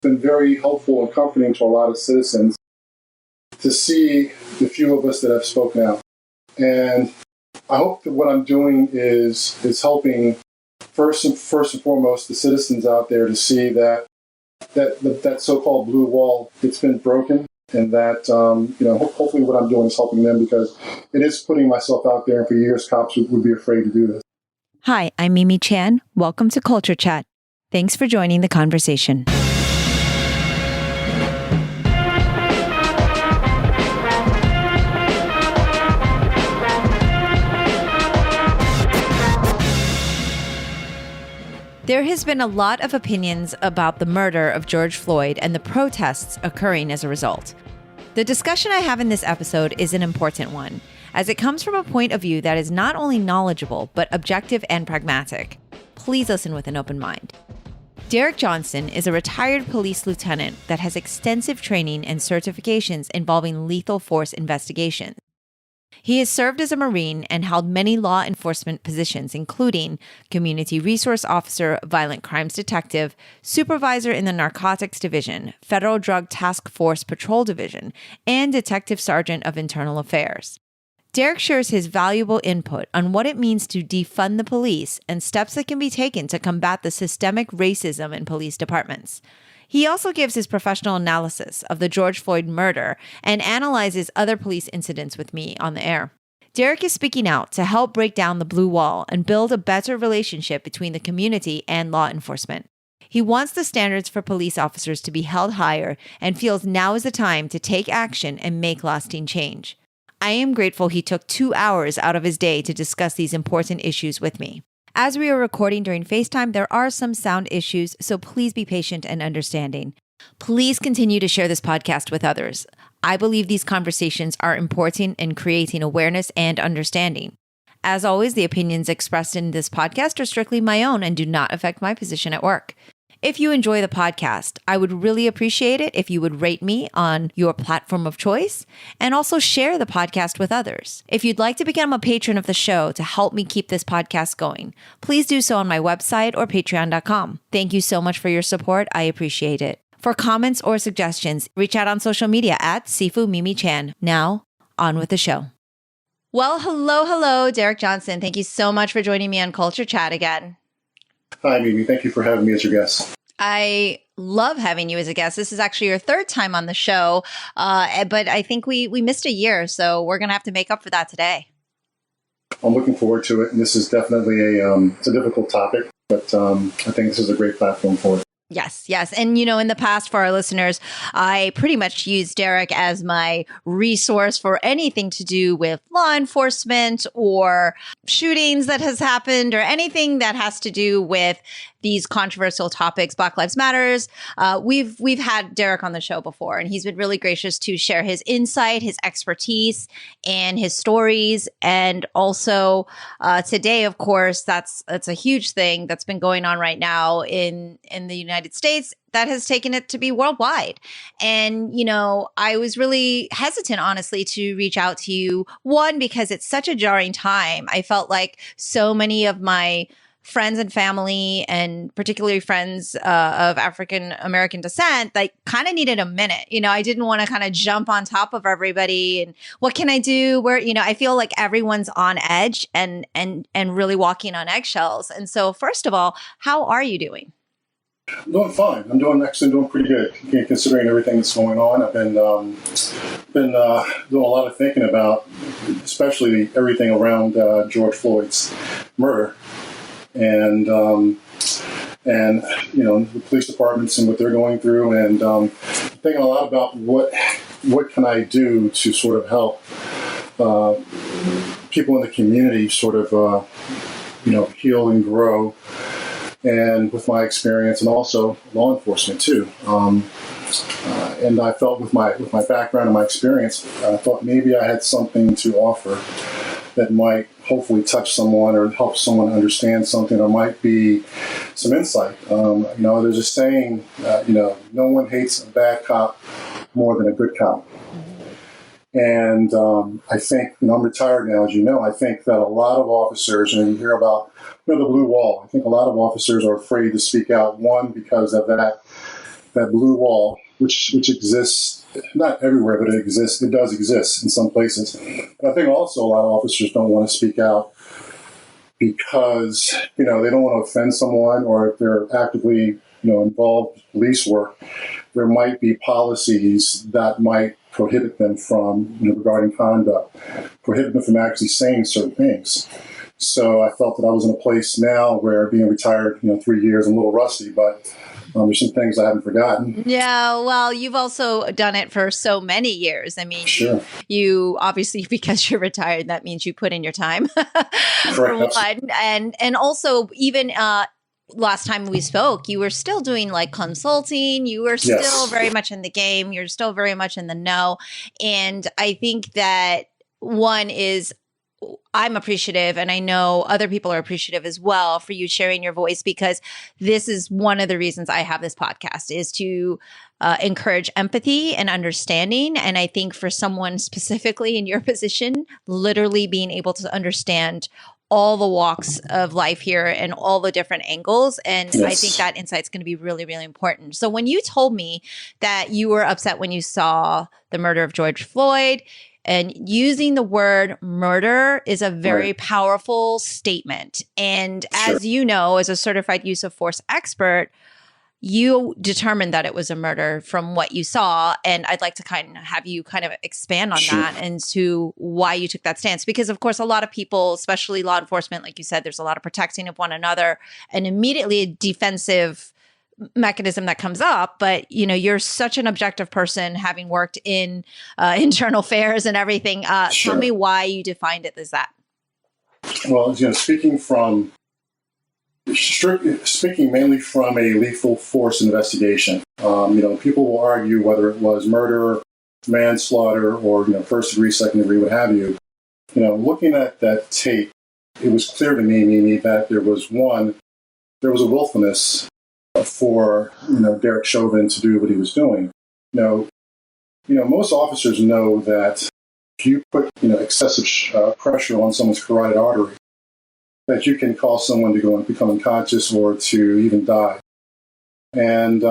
been very helpful and comforting to a lot of citizens to see the few of us that have spoken out. And I hope that what I'm doing is helping first and foremost the citizens out there to see that so-called blue wall, it's been broken, and that hopefully what I'm doing is helping them, because it is putting myself out there, and for years cops would be afraid to do this. Hi, I'm Mimi Chan. Welcome to Culture Chat. Thanks for joining the conversation. There has been a lot of opinions about the murder of George Floyd and the protests occurring as a result. The discussion I have in this episode is an important one, as it comes from a point of view that is not only knowledgeable, but objective and pragmatic. Please listen with an open mind. Derek Johnson is a retired police lieutenant that has extensive training and certifications involving lethal force investigations. He has served as a Marine and held many law enforcement positions, including Community Resource Officer, Violent Crimes Detective, Supervisor in the Narcotics Division, Federal Drug Task Force Patrol Division, and Detective Sergeant of Internal Affairs. Derek shares his valuable input on what it means to defund the police and steps that can be taken to combat the systemic racism in police departments. He also gives his professional analysis of the George Floyd murder and analyzes other police incidents with me on the air. Derek is speaking out to help break down the blue wall and build a better relationship between the community and law enforcement. He wants the standards for police officers to be held higher and feels now is the time to take action and make lasting change. I am grateful he took 2 hours out of his day to discuss these important issues with me. As we are recording during FaceTime, there are some sound issues, so please be patient and understanding. Please continue to share this podcast with others. I believe these conversations are important in creating awareness and understanding. As always, the opinions expressed in this podcast are strictly my own and do not affect my position at work. If you enjoy the podcast, I would really appreciate it if you would rate me on your platform of choice and also share the podcast with others. If you'd like to become a patron of the show to help me keep this podcast going, please do so on my website or patreon.com. Thank you so much for your support. I appreciate it. For comments or suggestions, reach out on social media at Sifu Mimi Chan. Now, on with the show. Well, hello, Derek Johnson. Thank you so much for joining me on Culture Chat again. Hi, Mimi. Thank you for having me as your guest. I love having you as a guest. This is actually your third time on the show, but I think we missed a year, so we're going to have to make up for that today. I'm looking forward to it, and this is definitely it's a difficult topic, but I think this is a great platform for it. Yes. And, in the past, for our listeners, I pretty much use Derek as my resource for anything to do with law enforcement or shootings that has happened or anything that has to do with these controversial topics, Black Lives Matters. We've had Derek on the show before, and he's been really gracious to share his insight, his expertise, and his stories. And also today, of course, that's a huge thing that's been going on right now in the United States that has taken it to be worldwide. And, I was really hesitant, honestly, to reach out to you. One, because it's such a jarring time. I felt like so many of my friends and family, and particularly friends of African American descent, like kind of needed a minute. I didn't want to kind of jump on top of everybody and what can I do? Where, I feel like everyone's on edge and really walking on eggshells. And so first of all, how are you doing? I'm doing fine. I'm doing pretty good, considering everything that's going on. I've been doing a lot of thinking about, especially everything around George Floyd's murder. And the police departments and what they're going through, and thinking a lot about what can I do to sort of help people in the community sort of heal and grow, and with my experience and also law enforcement too. And I felt with my background and my experience, I thought maybe I had something to offer that might hopefully touch someone or help someone understand something, or might be some insight. There's a saying, no one hates a bad cop more than a good cop. And I think, I'm retired now, as you know, I think that a lot of officers, and you hear about the blue wall, I think a lot of officers are afraid to speak out, one, because of that that blue wall, which exists not everywhere, but it exists. It does exist in some places. But I think also a lot of officers don't want to speak out because they don't want to offend someone, or if they're actively involved in police work, there might be policies that might prohibit them from regarding conduct, prohibit them from actually saying certain things. So I felt that I was in a place now where, being retired 3 years, I'm a little rusty, but there's some things I haven't forgotten. Yeah, well, you've also done it for so many years. I mean, Sure. you obviously, because you're retired, that means you put in your time. For Correct. one. And also, even last time we spoke, you were still doing like consulting. You were still Yes. very much in the game. You're still very much in the know. And I think that one is, I'm appreciative, and I know other people are appreciative as well for you sharing your voice, because this is one of the reasons I have this podcast, is to encourage empathy and understanding. And I think for someone specifically in your position, literally being able to understand all the walks of life here and all the different angles. And Yes. I think that insight is going to be really, really important. So when you told me that you were upset when you saw the murder of George Floyd, and using the word murder is a very powerful statement. And as you know, as a certified use of force expert, you determined that it was a murder from what you saw. And I'd like to kind of have you kind of expand on that and to why you took that stance. Because of course, a lot of people, especially law enforcement, like you said, there's a lot of protecting of one another and immediately a defensive mechanism that comes up. But you're such an objective person, having worked in internal affairs and everything. Tell me why you defined it as that. Well, speaking mainly from a lethal force investigation, people will argue whether it was murder, manslaughter, or first degree, second degree, what have you. Looking at that tape, it was clear to me, Mimi, that there was a willfulness for Derek Chauvin to do what he was doing. Most officers know that if you put excessive pressure on someone's carotid artery, that you can cause someone to go and become unconscious or to even die. And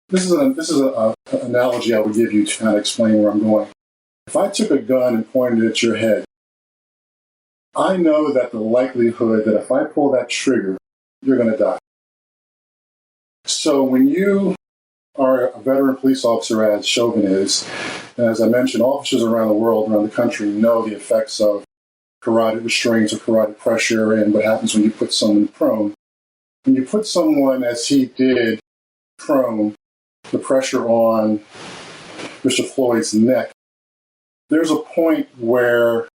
this is an analogy I would give you to kind of explain where I'm going. If I took a gun and pointed it at your head, I know that the likelihood that if I pull that trigger, you're going to die. So when you are a veteran police officer, as Chauvin is, and as I mentioned, officers around the world, around the country, know the effects of carotid restraints or carotid pressure and what happens when you put someone prone. When you put someone, as he did, prone, the pressure on Mr. Floyd's neck, there's a point where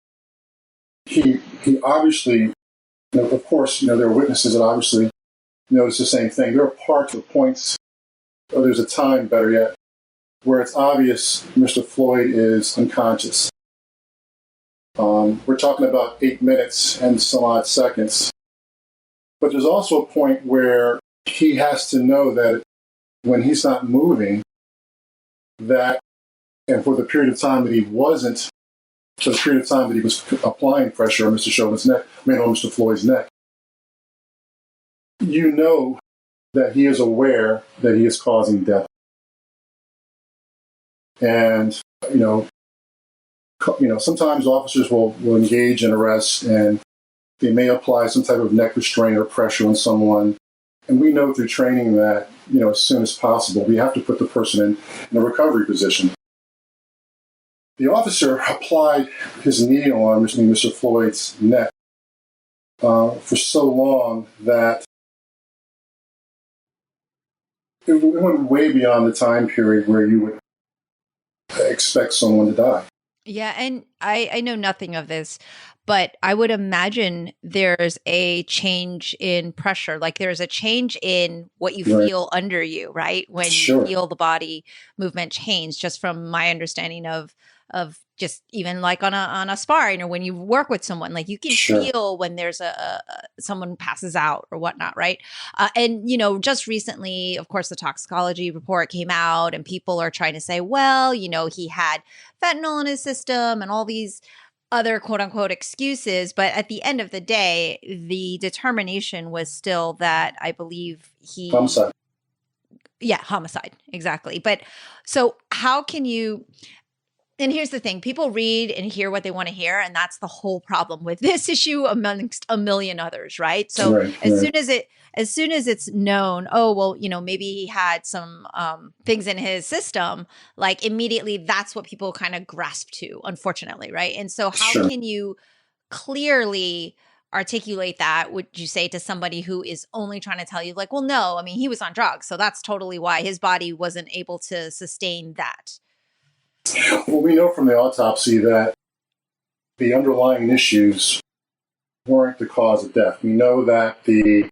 he obviously, of course, there are witnesses that obviously notice the same thing. There are parts or points, or there's a time, better yet, where it's obvious Mr. Floyd is unconscious. We're talking about 8 minutes and some odd seconds. But there's also a point where he has to know that when he's not moving, that, and for the period of time that he wasn't, for the period of time that he was applying pressure on Mr. Chauvin's neck, on Mr. Floyd's neck, you know that he is aware that he is causing death. And, sometimes officers will engage in arrest and they may apply some type of neck restraint or pressure on someone. And we know through training that, as soon as possible, we have to put the person in a recovery position. The officer applied his knee on Mr. Floyd's neck for so long that it went way beyond the time period where you would expect someone to die. Yeah, and I know nothing of this, but I would imagine there's a change in pressure. Like there's a change in what you feel under you, right? When you feel the body movement change, just from my understanding of just even like on a sparring or when you work with someone, like you can feel when there's someone passes out or whatnot, right? And just recently, of course, the toxicology report came out, and people are trying to say, well, he had fentanyl in his system and all these other quote unquote excuses. But at the end of the day, the determination was still that I believe he Yeah, homicide. Exactly. But so how can you, and here's the thing, people read and hear what they want to hear, and that's the whole problem with this issue amongst a million others, right? So Right, as right. soon as it's known, oh well, maybe he had some things in his system, like immediately that's what people kind of grasp to, unfortunately, right? And so how Sure. can you clearly articulate that, would you say, to somebody who is only trying to tell you, like, well, no, I mean, he was on drugs, so that's totally why his body wasn't able to sustain that. Well, we know from the autopsy that the underlying issues weren't the cause of death. We know that the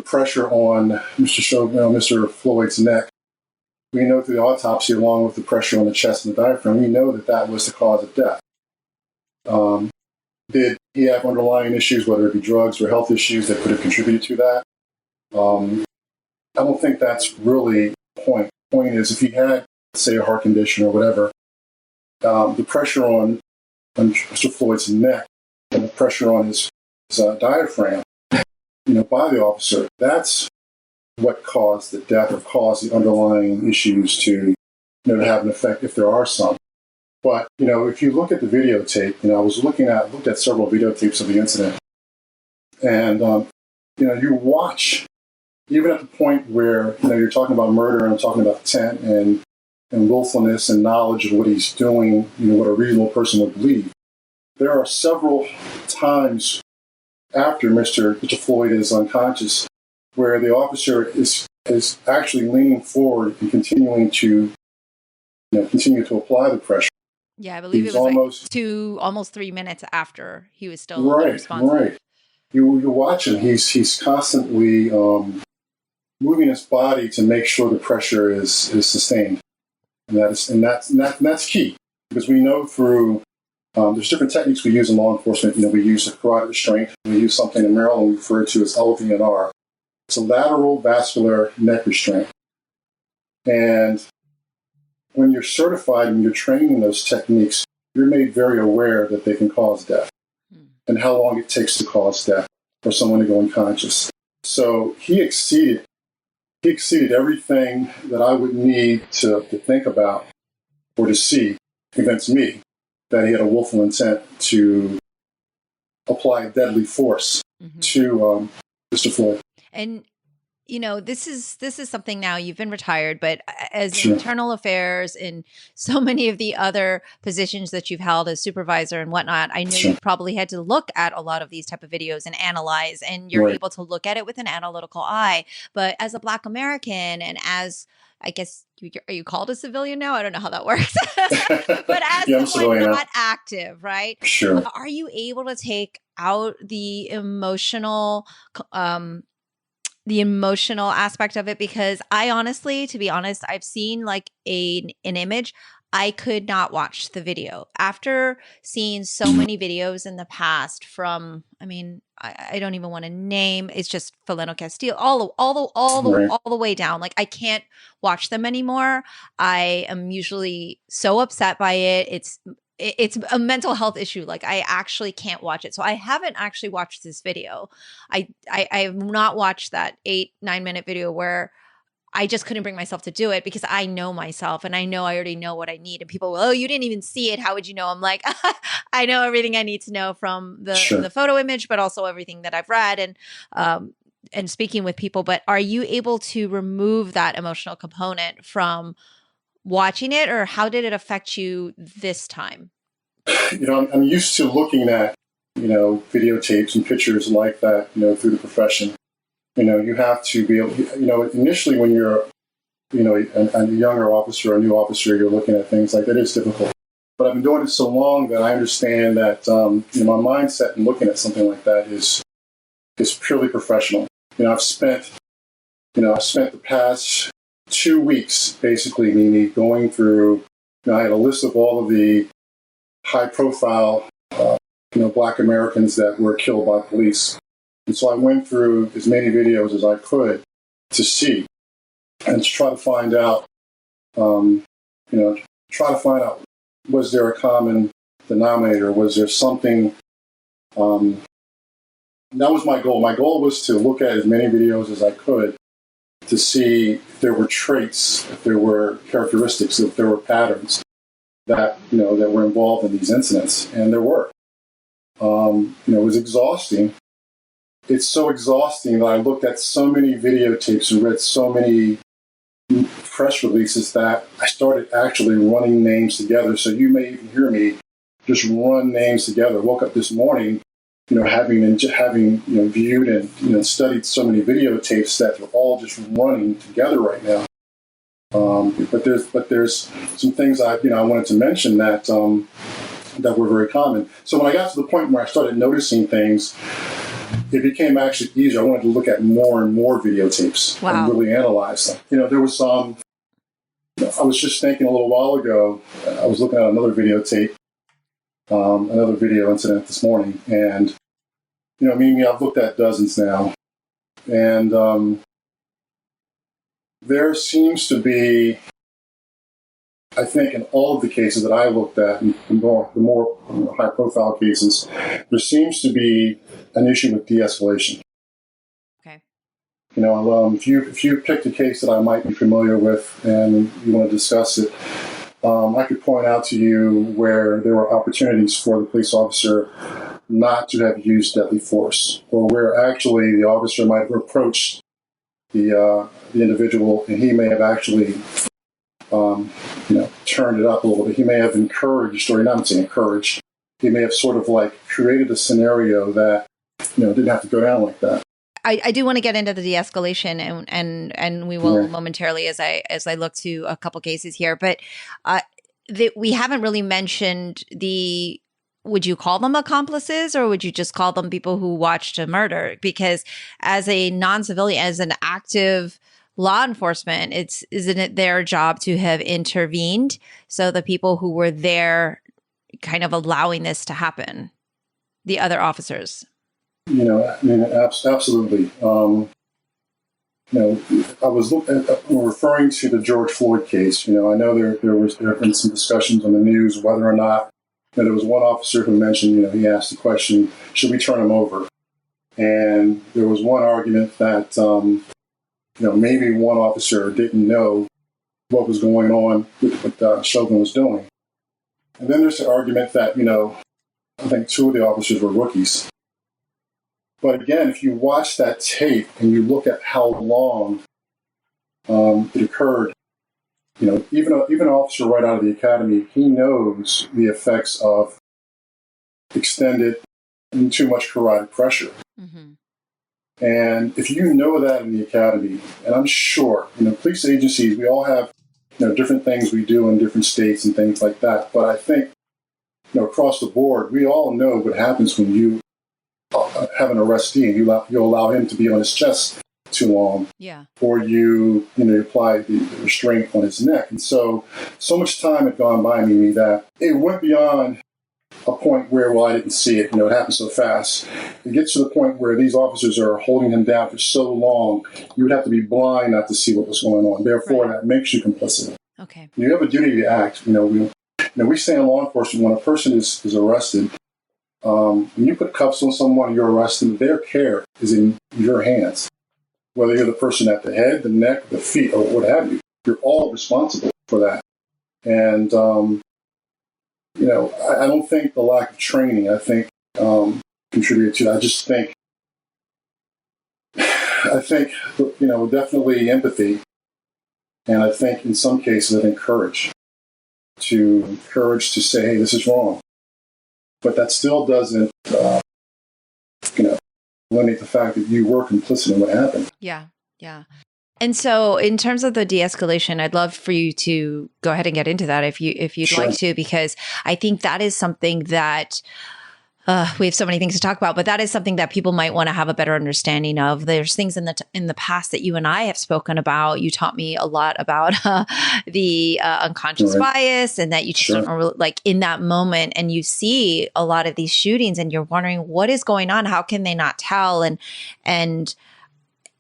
pressure on Mr. Floyd's neck, we know through the autopsy, along with the pressure on the chest and the diaphragm, we know that that was the cause of death. Did he have underlying issues, whether it be drugs or health issues, that could have contributed to that? I don't think that's really the point. The point is, if he had, say, a heart condition or whatever, the pressure on Mr. Floyd's neck and the pressure on his diaphragm, by the officer, that's what caused the death or caused the underlying issues to have an effect, if there are some. But, if you look at the videotape, I looked at several videotapes of the incident, and, you watch, even at the point where, you're talking about murder and talking about intent and willfulness and knowledge of what he's doing, what a reasonable person would believe. There are several times after Mr. Floyd is unconscious where the officer is actually leaning forward and continuing to apply the pressure. Yeah, I believe it was almost 3 minutes after he was still unresponsive. Right. You watch him; he's constantly moving his body to make sure the pressure is sustained, and that's key, because we know through there's different techniques we use in law enforcement. We use a carotid restraint. We use something in Maryland we refer to as LVNR. It's a lateral vascular neck restraint, and when you're certified and you're trained in those techniques, you're made very aware that they can cause death and how long it takes to cause death for someone to go unconscious. So he exceeded everything that I would need to think about or to see against me, that he had a willful intent to apply deadly force to Mr. Floyd. And this is something, now you've been retired, but as Sure. internal affairs and so many of the other positions that you've held as supervisor and whatnot, I know Sure. you've probably had to look at a lot of these type of videos and analyze, and you're Right. able to look at it with an analytical eye. But as a Black American, and as, I guess, are you called a civilian now? I don't know how that works. But as Yeah, I'm someone civilian not now. active, right? Sure. Are you able to take out the emotional aspect of it? Because I honestly, to be honest, I've seen like an image. I could not watch the video after seeing so many videos in the past from, I mean, I don't even want to name. It's just Philando Castile, all the way down. Like, I can't watch them anymore. I am usually so upset by it. It's a mental health issue. Like, I actually can't watch it. So I haven't actually watched this video. I have not watched that 8-9 minute video where I just couldn't bring myself to do it, because I know myself and I know I already know what I need. And people, oh, you didn't even see it. How would you know? I'm like, I know everything I need to know from the photo image, but also everything that I've read and speaking with people. But are you able to remove that emotional component from watching it, or how did it affect you this time? I'm used to looking at, videotapes and pictures like that, through the profession. You have to be able, initially when you're, a younger officer, a new officer, you're looking at things like that. It's difficult. But I've been doing it so long that I understand that, my mindset in looking at something like that is purely professional. I've spent the past 2 weeks, basically, me going through, I had a list of all of the high-profile, Black Americans that were killed by police. And so I went through as many videos as I could to see and to try to find out, was there a common denominator? Was there something? That was my goal. My goal was to look at as many videos as I could to see if there were traits, if there were characteristics, if there were patterns that, that were involved in these incidents. And there were. It was exhausting. It's so exhausting that I looked at so many videotapes and read so many press releases that I started actually running names together. So you may even hear me just run names together. I woke up this morning, having viewed and studied so many videotapes that they're all just running together right now. But there's some things I wanted to mention that were very common. So when I got to the point where I started noticing things, it became actually easier. I wanted to look at more and more videotapes and really analyze them. There was I was just thinking a little while ago, I was looking at another videotape, another video incident this morning, and I've looked at dozens now, and there seems to be, I think, in all of the cases that I looked at, and the more high-profile cases, there seems to be an issue with de-escalation. Okay. If you picked a case that I might be familiar with and you want to discuss it, I could point out to you where there were opportunities for the police officer not to have used deadly force, or where actually the officer might have approached the individual and he may have actually turned it up a little bit. He may have encouraged, or not saying encouraged, he may have sort of created a scenario that, didn't have to go down like that. I do want to get into the de-escalation, and we will momentarily as I look to a couple cases here, but we haven't really mentioned would you call them accomplices, or would you just call them people who watched a murder? Because as a non-civilian, as an active law enforcement, isn't it their job to have intervened? So the people who were there kind of allowing this to happen, the other officers. Absolutely. I was referring to the George Floyd case. I know there have been some discussions on the news whether or not there was one officer who mentioned, he asked the question, should we turn him over? And there was one argument that, maybe one officer didn't know what was going on with what Chauvin was doing. And then there's the argument that, I think two of the officers were rookies. But again, if you watch that tape and you look at how long it occurred, even an officer right out of the academy, he knows the effects of extended and too much carotid pressure. Mm-hmm. And if you know that in the academy, and I'm sure, police agencies, we all have, different things we do in different states and things like that. But I think, across the board, we all know what happens when you have an arrestee and you allow him to be on his chest too long. Yeah. Or you apply the restraint on his neck. And so much time had gone by me that it went beyond a point where, I didn't see it. It happened so fast. It gets to the point where these officers are holding him down for so long, you would have to be blind not to see what was going on. Therefore, That makes you complicit. Okay. You have a duty to act. We say in law enforcement, when a person is arrested, when you put cuffs on someone, you're arresting, their care is in your hands. Whether you're the person at the head, the neck, the feet, or what have you, you're all responsible for that. And, I don't think the lack of training, contributed to that. I think, definitely empathy. And I think in some cases, I think courage to say, hey, this is wrong. But that still doesn't, eliminate the fact that you were complicit in what happened. Yeah, yeah. And so in terms of the de-escalation, I'd love for you to go ahead and get into that if you'd like to, because I think that is something that we have so many things to talk about, but that is something that people might want to have a better understanding of. There's things in the past that you and I have spoken about. You taught me a lot about the unconscious bias, and that you just don't really, in that moment, and you see a lot of these shootings and you're wondering what is going on. How can they not tell? And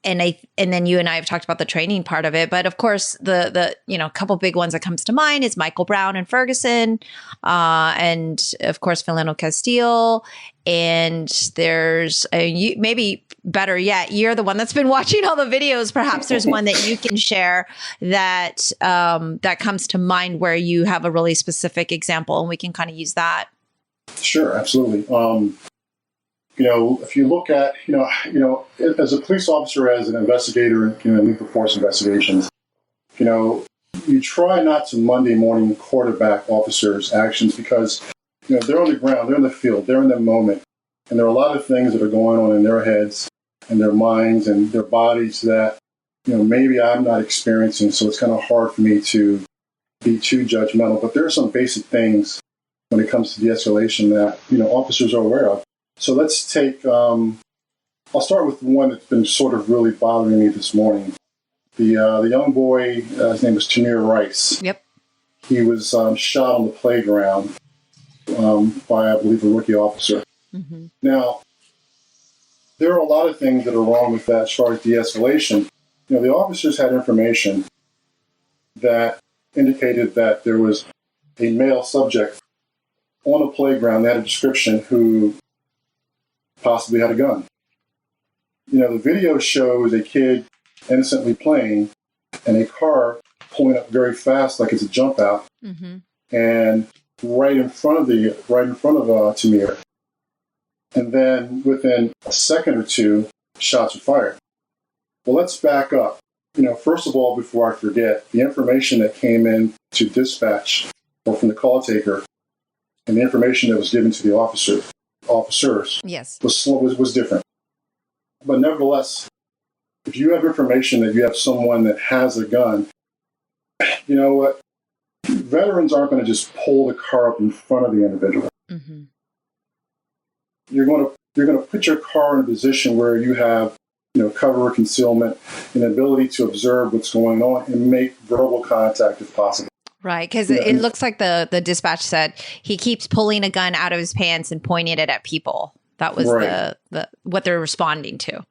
and then you and I have talked about the training part of it, but of course the couple big ones that comes to mind is Michael Brown and Ferguson, and of course Philando Castile, and there's maybe better yet, you're the one that's been watching all the videos. Perhaps there's one that you can share that that comes to mind where you have a really specific example, and we can kind of use that. Sure, absolutely. If you look at, as a police officer, as an investigator in lethal force investigations, you try not to Monday morning quarterback officers' actions because, they're on the ground, they're in the field, they're in the moment. And there are a lot of things that are going on in their heads and their minds and their bodies that, maybe I'm not experiencing. So it's kind of hard for me to be too judgmental. But there are some basic things when it comes to de-escalation that, officers are aware of. So let's take, I'll start with the one that's been sort of really bothering me this morning. The young boy, his name was Tamir Rice. Yep. He was shot on the playground by, I believe, a rookie officer. Mm-hmm. Now, there are a lot of things that are wrong with that as far as de-escalation. The officers had information that indicated that there was a male subject on a playground that had a description who possibly had a gun. The video shows a kid innocently playing and a car pulling up very fast like it's a jump out, mm-hmm. and right in front of Tamir. And then within a second or two, shots were fired. Well, let's back up. First of all, before I forget, the information that came in to dispatch or from the call taker and the information that was given to the officers yes, was different. But nevertheless, if you have information that you have someone that has a gun, you know what? Veterans aren't going to just pull the car up in front of the individual. Mm-hmm. You're going to put your car in a position where you have, cover or concealment, and ability to observe what's going on and make verbal contact if possible. Right, because it looks like the dispatch said he keeps pulling a gun out of his pants and pointing it at people. That was right. the what they're responding to.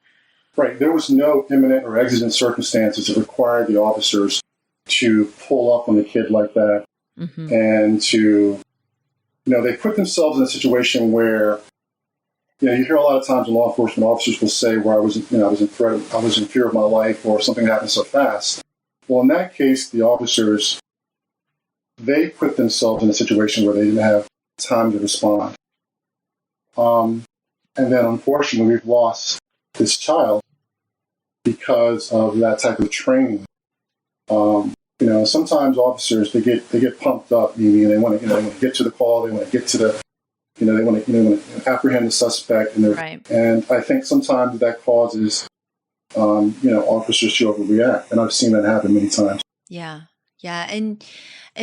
Right. There was no imminent or exigent circumstances that required the officers to pull up on a kid like that, mm-hmm. and to, they put themselves in a situation where, you hear a lot of times law enforcement officers will say, where I was in fear of my life, or something happened so fast. Well, in that case, the officers, they put themselves in a situation where they didn't have time to respond. And then, unfortunately, we've lost this child because of that type of training. Sometimes officers, they get pumped up, meaning they want to get to the call, they want to get to the, they want to apprehend the suspect, and I think sometimes that causes officers to overreact, and I've seen that happen many times. Yeah, and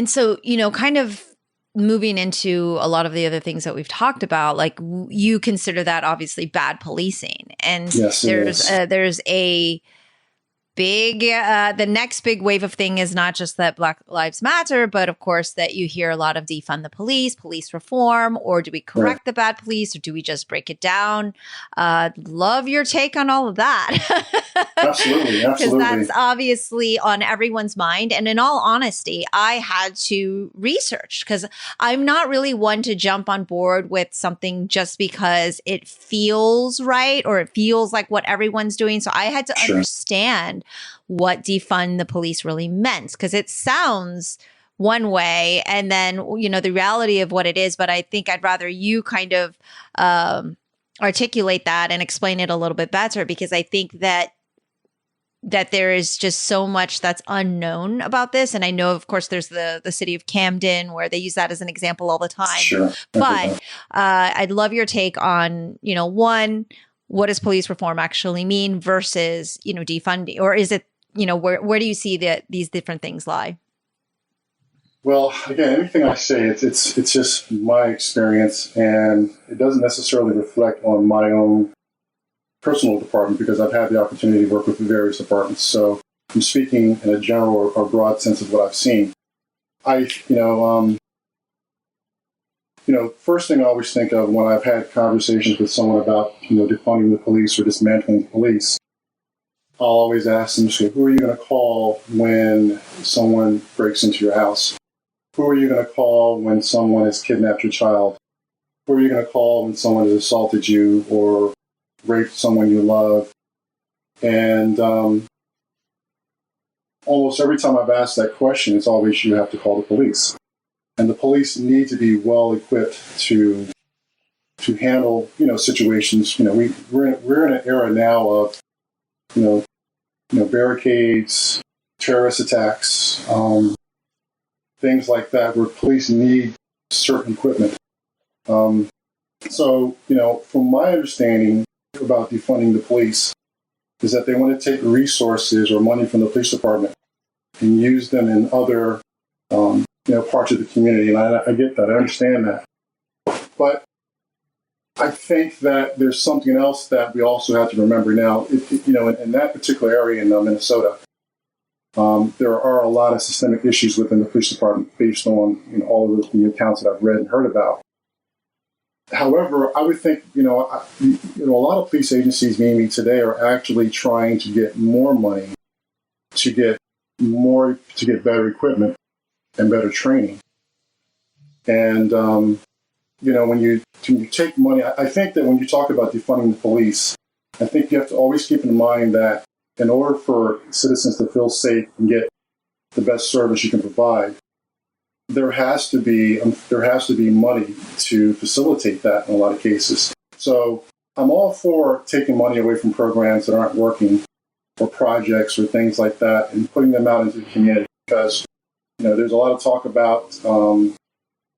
so kind of moving into a lot of the other things that we've talked about, like you consider that obviously bad policing, and yes, there's a big the next big wave of thing is not just that Black Lives Matter, but of course that you hear a lot of defund the police reform, or do we correct the bad police, or do we just break it down? Love your take on all of that. Absolutely. Because that's obviously on everyone's mind. And in all honesty, I had to research, because I'm not really one to jump on board with something just because it feels right or it feels like what everyone's doing. So I had to understand what defund the police really meant, because it sounds one way and then, the reality of what it is. But I think I'd rather you kind of articulate that and explain it a little bit better, because I think that there is just so much that's unknown about this. And I know, of course, there's the city of Camden where they use that as an example all the time. Sure. But I'd love your take on, one, what does police reform actually mean versus, defunding? Or is it, where do you see these different things lie? Well, again, everything I say, it's just my experience, and it doesn't necessarily reflect on my own personal department, because I've had the opportunity to work with the various departments. So I'm speaking in a general or broad sense of what I've seen. First thing I always think of when I've had conversations with someone about, defunding the police or dismantling the police, I'll always ask them, so who are you going to call when someone breaks into your house? Who are you going to call when someone has kidnapped your child? Who are you going to call when someone has assaulted you or raped someone you love? And almost every time I've asked that question, it's always you have to call the police. And the police need to be well equipped to handle, situations. We're in an era now of, barricades, terrorist attacks, things like that, where police need certain equipment. So, from my understanding about defunding the police, is that they want to take resources or money from the police department and use them in other, parts of the community. And I get that. I understand that. But I think that there's something else that we also have to remember now. In that particular area in Minnesota, there are a lot of systemic issues within the police department based on all of the accounts that I've read and heard about. However, I would think, a lot of police agencies, maybe today, are actually trying to get more money to get better equipment and better training. And, when you take money, I think that when you talk about defunding the police, I think you have to always keep in mind that in order for citizens to feel safe and get the best service you can provide, there has to be money to facilitate that in a lot of cases. So I'm all for taking money away from programs that aren't working or projects or things like that and putting them out into the community, because there's a lot of talk about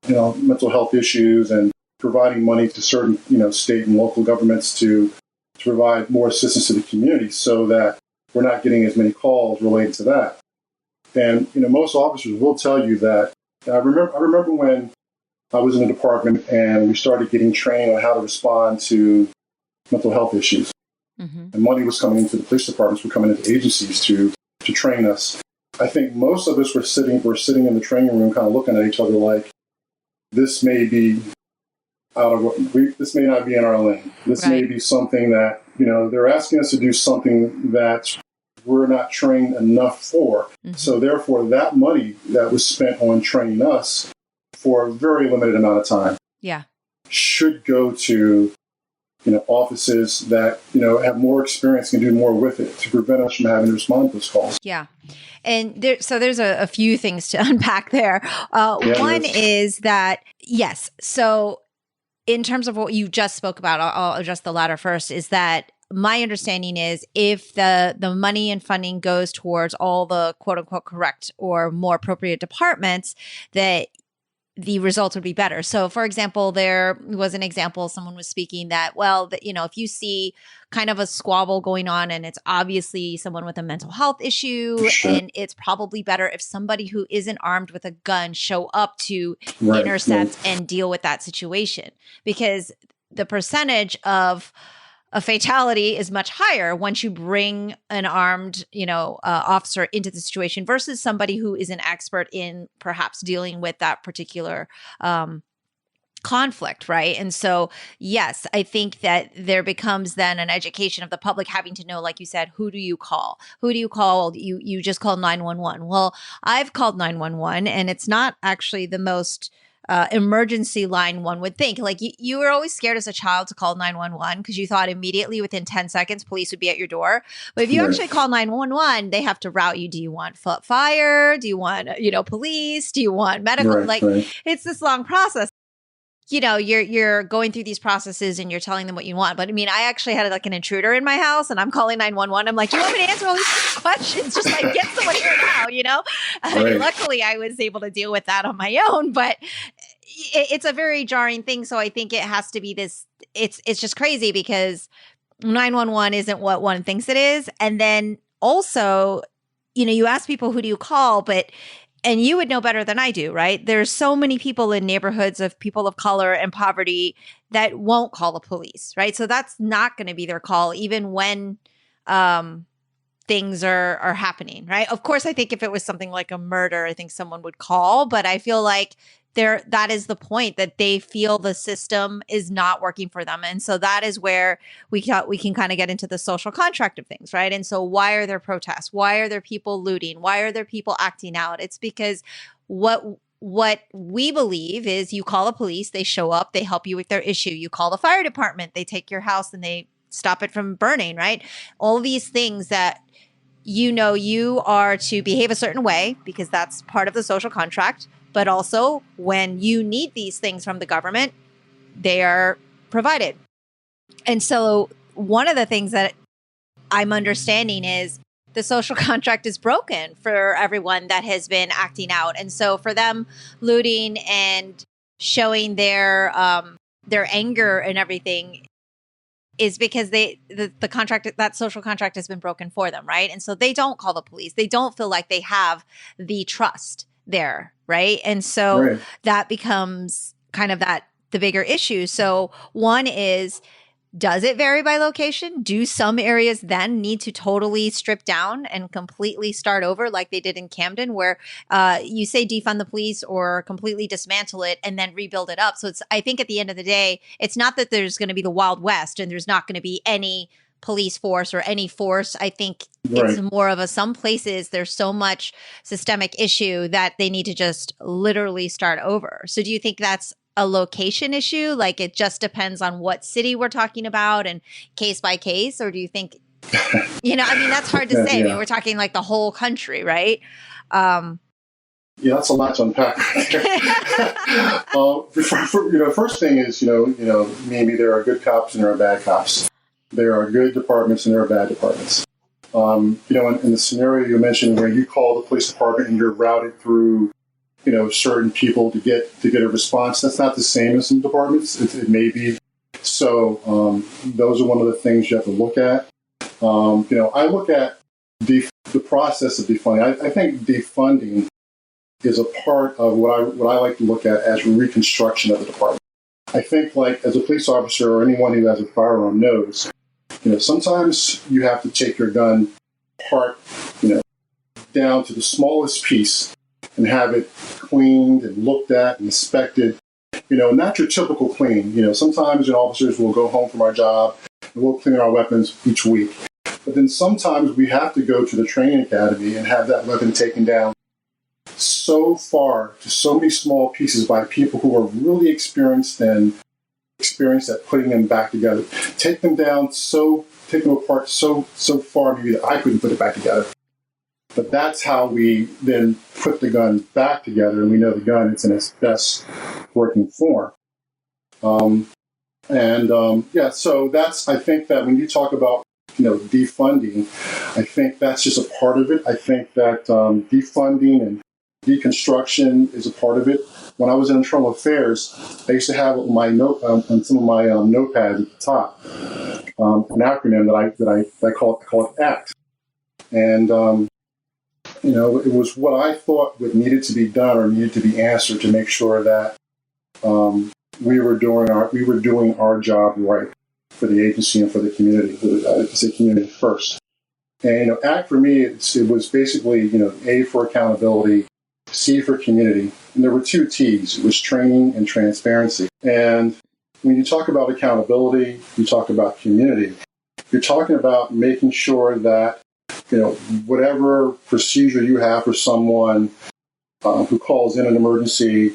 mental health issues and providing money to certain state and local governments to provide more assistance to the community so that we're not getting as many calls related to that. And most officers will tell you that. I remember when I was in the department and we started getting trained on how to respond to mental health issues. Mm-hmm. And money was coming into the police departments, were coming into agencies to train us. I think most of us were sitting in the training room kind of looking at each other like, this may be this may not be in our lane. This right. may be something that, they're asking us to do something that we're not trained enough for. Mm-hmm. So therefore, that money that was spent on training us for a very limited amount of time should go to, offices that, have more experience and do more with it to prevent us from having to respond to those calls. Yeah. And there's a few things to unpack there. One is that, yes. So in terms of what you just spoke about, I'll address the latter first, is that my understanding is if the money and funding goes towards all the quote unquote correct or more appropriate departments, that the results would be better. So for example, there was an example, someone was speaking that, if you see kind of a squabble going on and it's obviously someone with a mental health issue, and it's probably better if somebody who isn't armed with a gun show up to intercept and deal with that situation, because the percentage of a fatality is much higher once you bring an armed, officer into the situation versus somebody who is an expert in perhaps dealing with that particular conflict, right? And so, yes, I think that there becomes then an education of the public having to know, like you said, who do you call? Who do you call? You just called 911. Well, I've called 911, and it's not actually the most emergency line one would think. Like you were always scared as a child to call 911 because you thought immediately within 10 seconds police would be at your door. But if you actually call 911, they have to route you. Do you want fire? Do you want police? Do you want medical? It's this long process. You're going through these processes and you're telling them what you want. But I mean, I actually had an intruder in my house and I'm calling 911. I'm like, do you want me to answer all these questions? Just get someone here now, I mean, luckily I was able to deal with that on my own, but it's a very jarring thing. So I think it has to be this, it's just crazy because 911 isn't what one thinks it is. And then also, you ask people, who do you call? And you would know better than I do, right? There's so many people in neighborhoods of people of color and poverty that won't call the police, right? So that's not going to be their call, even when things are happening, right? Of course, I think if it was something like a murder, I think someone would call, but I feel like that is the point, that they feel the system is not working for them. And so that is where we can kind of get into the social contract of things, right? And so why are there protests? Why are there people looting? Why are there people acting out? It's because what we believe is you call the police, they show up, they help you with their issue. You call the fire department, they take your house and they stop it from burning, right? All these things that you are to behave a certain way because that's part of the social contract. But also when you need these things from the government, they are provided. And so one of the things that I'm understanding is the social contract is broken for everyone that has been acting out. And so for them looting and showing their anger and everything is because the contract, that social contract has been broken for them, right? And so they don't call the police. They don't feel like they have the trust there, right? And so that becomes kind of the bigger issue. So one is, does it vary by location? Do some areas then need to totally strip down and completely start over like they did in Camden, where you say defund the police or completely dismantle it and then rebuild it up? So I think at the end of the day, it's not that there's going to be the Wild West and there's not going to be any police force or any force. I think it's more of some places there's so much systemic issue that they need to just literally start over. So do you think that's a location issue? Like it just depends on what city we're talking about and case by case? Or do you think, that's hard to say. I mean, we're talking like the whole country, right? Yeah, that's a lot to unpack. First thing is, maybe there are good cops and there are bad cops. There are good departments and there are bad departments. In the scenario you mentioned where you call the police department and you're routed through certain people to get a response, that's not the same as some departments. It may be. So those are one of the things you have to look at. I look at the process of defunding. I think defunding is a part of what I like to look at as reconstruction of the department. I think, like, as a police officer or anyone who has a firearm knows, sometimes you have to take your gun part, down to the smallest piece and have it cleaned and looked at and inspected. Not your typical clean. Sometimes officers will go home from our job and we'll clean our weapons each week. But then sometimes we have to go to the training academy and have that weapon taken down so far to so many small pieces by people who are really experienced at putting them back together. Take them apart so far maybe that I couldn't put it back together. But that's how we then put the gun back together, and we know the gun is in its best working form. So I think that when you talk about defunding, I think that's just a part of it. I think that defunding and deconstruction is a part of it. When I was in internal affairs, I used to have my note on some of my notepads at the top, an acronym that I call it ACT, and it was what I thought would needed to be done or needed to be answered to make sure that we were doing our job right for the agency and for the community. I like to say community first. And ACT for me, it was basically A for accountability, C for community, and there were two T's. It was training and transparency. And when you talk about accountability, you talk about community. You're talking about making sure that whatever procedure you have for someone who calls in an emergency,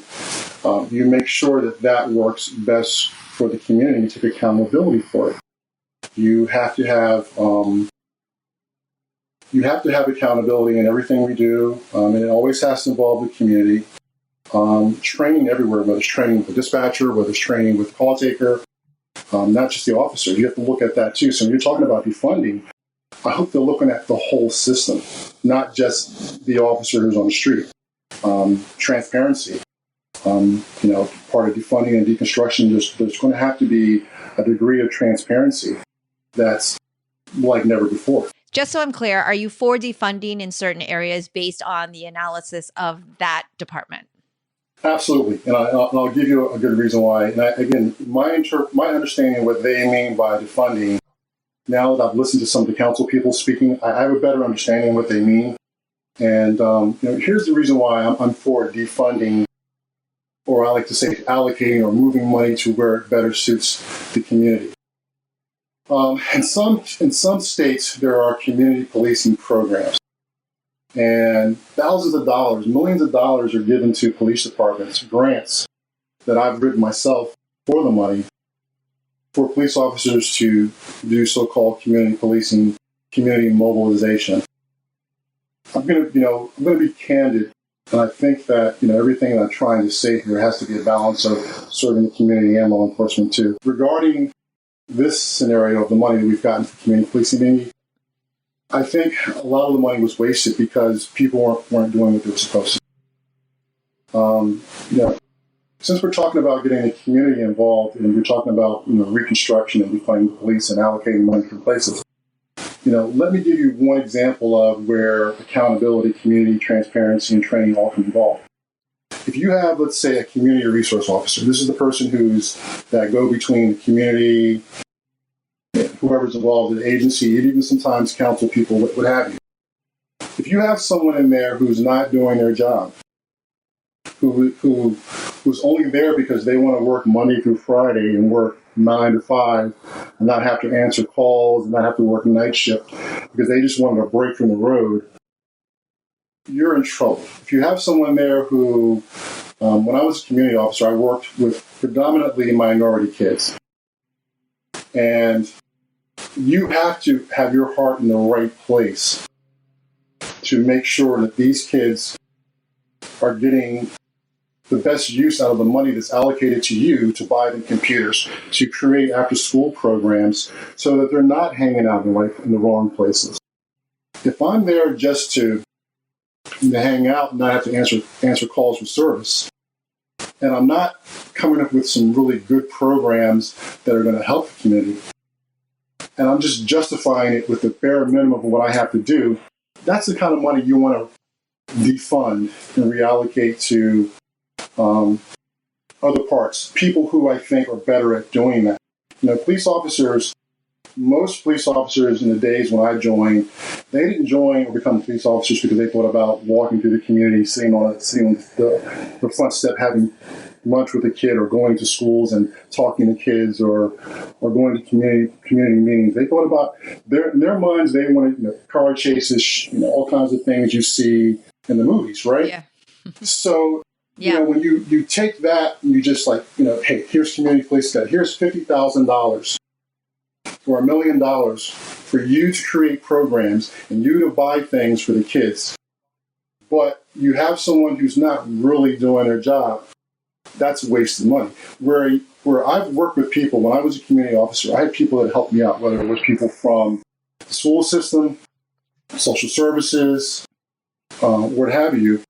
you make sure that works best for the community and take accountability for it. You have to have accountability in everything we do, and it always has to involve the community. Training everywhere, whether it's training with the dispatcher, whether it's training with the call taker, not just the officer. You have to look at that too. So when you're talking about defunding, I hope they're looking at the whole system, not just the officer who's on the street. Transparency, part of defunding and deconstruction, there's going to have to be a degree of transparency that's like never before. Just so I'm clear, are you for defunding in certain areas based on the analysis of that department? Absolutely, and I'll give you a good reason why. And again, my understanding of what they mean by defunding now that I've listened to some of the council people speaking, I have a better understanding of what they mean. And here's the reason why I'm for defunding, or I like to say allocating or moving money to where it better suits the community. In some states, there are community policing programs, and thousands of dollars, millions of dollars are given to police departments, grants that I've written myself for the money for police officers to do so-called community policing, community mobilization. I'm going to be candid, and I think that everything that I'm trying to say here has to be a balance of serving the community and law enforcement too. Regarding this scenario of the money that we've gotten for community policing, I think a lot of the money was wasted because people weren't doing what they were supposed to. Since we're talking about getting the community involved, and we're talking about reconstruction and defunding the police and allocating money to places, let me give you one example of where accountability, community, transparency, and training all can involve. If you have, let's say, a community resource officer, this is the person who's that go-between the community, whoever's involved in the agency, and even sometimes council people, what have you. If you have someone in there who's not doing their job, who's only there because they want to work Monday through Friday and work 9 to 5 and not have to answer calls and not have to work night shift because they just wanted a break from the road, you're in trouble. If you have someone there who, when I was a community officer, I worked with predominantly minority kids. And you have to have your heart in the right place to make sure that these kids are getting the best use out of the money that's allocated to you to buy them computers, to create after-school programs so that they're not hanging out in the wrong places. If I'm there just to hang out and not have to answer calls for service, and I'm not coming up with some really good programs that are going to help the community, and I'm just justifying it with the bare minimum of what I have to do, that's the kind of money you want to defund and reallocate to other parts, people who I think are better at doing that. Most police officers in the days when I joined, they didn't join or become police officers because they thought about walking through the community, sitting on the front step, having lunch with a kid, or going to schools and talking to kids, or going to community meetings. They thought about in their minds. They wanted car chases, all kinds of things you see in the movies, right? Yeah. So. When you take that and you just hey, here's community police guy, here's $50,000 or $1 million for you to create programs and you to buy things for the kids, but you have someone who's not really doing their job, that's wasted money. Where I've worked with people, when I was a community officer, I had people that helped me out, whether it was people from the school system, social services, what have you.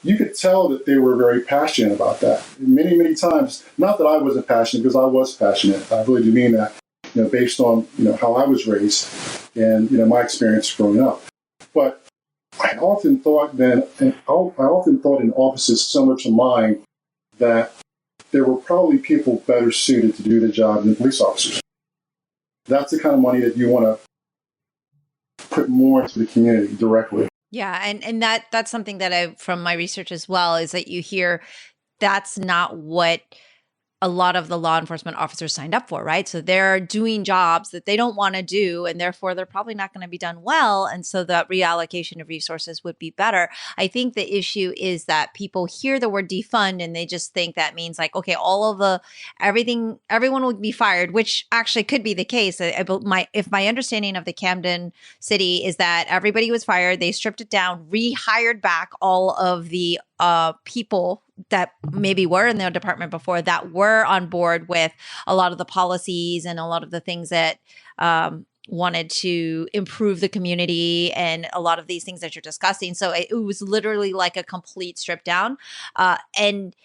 You could tell that they were very passionate about that. Many, many times, not that I wasn't passionate, because I was passionate. I really do mean that, based on, how I was raised and, my experience growing up. But I often thought in offices similar to mine that there were probably people better suited to do the job than police officers. That's the kind of money that you want to put more into the community directly. Yeah, and that's something that from my research as well, is that you hear that's not what a lot of the law enforcement officers signed up for, right? So they're doing jobs that they don't want to do, and therefore they're probably not going to be done well. And so that reallocation of resources would be better. I think the issue is that people hear the word defund and they just think that means okay, everyone would be fired, which actually could be the case. If my understanding of the Camden City is that everybody was fired, they stripped it down, rehired back all of the people that maybe were in the department before, that were on board with a lot of the policies and a lot of the things that wanted to improve the community and a lot of these things that you're discussing. So it was literally like a complete strip down. And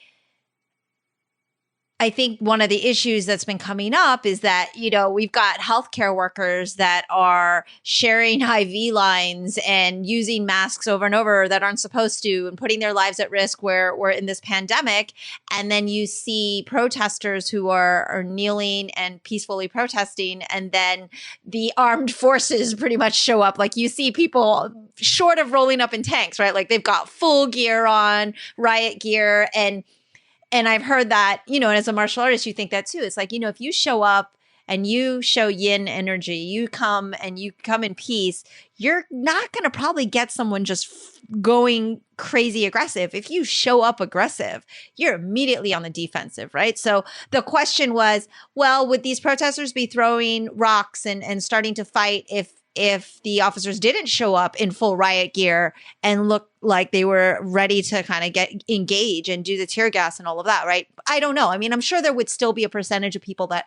I think one of the issues that's been coming up is that, we've got healthcare workers that are sharing IV lines and using masks over and over that aren't supposed to and putting their lives at risk where we're in this pandemic. And then you see protesters who are kneeling and peacefully protesting. And then the armed forces pretty much show up. Like you see people short of rolling up in tanks, right? Like they've got full gear on, riot gear. And I've heard that, and as a martial artist, you think that too. It's like, if you show up and you show yin energy, you come in peace, you're not going to probably get someone just going crazy aggressive. If you show up aggressive, you're immediately on the defensive, right? So the question was, well, would these protesters be throwing rocks and starting to fight if the officers didn't show up in full riot gear and look like they were ready to kind of engage and do the tear gas and all of that, right? I don't know. I mean, I'm sure there would still be a percentage of people that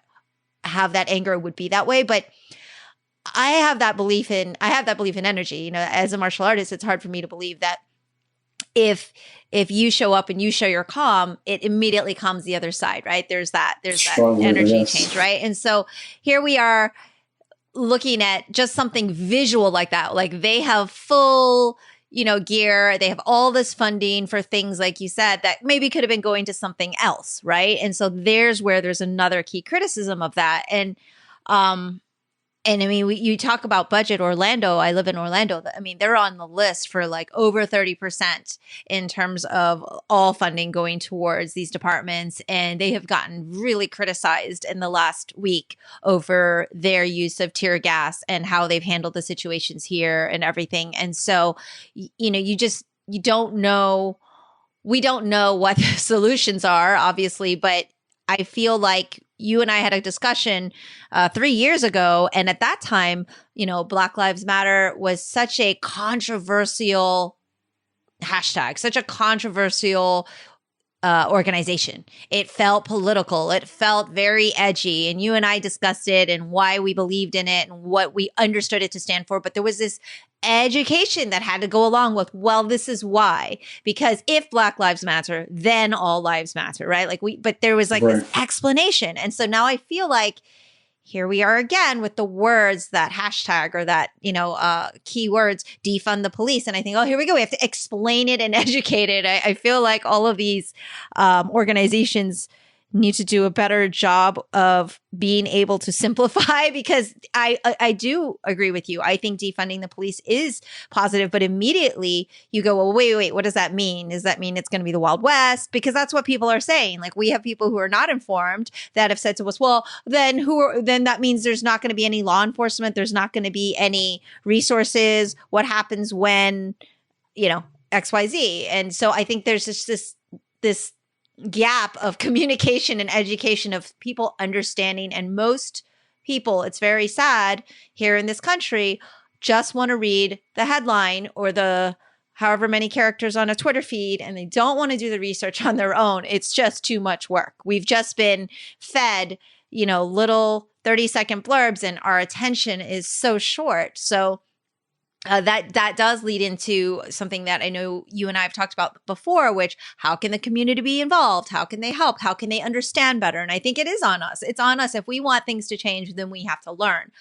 have that anger would be that way, but I have that belief in energy. As a martial artist, it's hard for me to believe that if you show up and you show your calm, it immediately comes the other side, right? There's that energy change, right? And so here we are, looking at just something visual like that. Like they have full, gear. They have all this funding for things, like you said, that maybe could have been going to something else, right? And so there's another key criticism of that. And I mean, you talk about budget. Orlando, I live in Orlando. I mean, they're on the list for like over 30% in terms of all funding going towards these departments. And they have gotten really criticized in the last week over their use of tear gas and how they've handled the situations here and everything. And so, you don't know. We don't know what the solutions are, obviously, but I feel like you and I had a discussion 3 years ago. And at that time, Black Lives Matter was such a controversial hashtag, such a controversial organization. It felt political. It felt very edgy. And you and I discussed it and why we believed in it and what we understood it to stand for. But there was this education that had to go along with, well, this is why, because if Black Lives Matter, then all lives matter, right? But there was this explanation. And so now I feel like here we are again with the words, that hashtag or that, keywords, defund the police. And I think, oh, here we go. We have to explain it and educate it. I feel like all of these organizations need to do a better job of being able to simplify, because I do agree with you. I think defunding the police is positive, but immediately you go, well, wait, what does that mean? Does that mean it's going to be the Wild West? Because that's what people are saying. Like, we have people who are not informed that have said to us, well, then that means there's not going to be any law enforcement. There's not going to be any resources. What happens when, XYZ? And so I think there's just this gap of communication and education of people understanding. And most people, it's very sad here in this country, just want to read the headline or the however many characters on a Twitter feed, and they don't want to do the research on their own. It's just too much work. We've just been fed, little 30-second blurbs, and our attention is so short. So that does lead into something that I know you and I have talked about before, which, how can the community be involved? How can they help? How can they understand better? And I think it is on us. It's on us. If we want things to change, then we have to learn.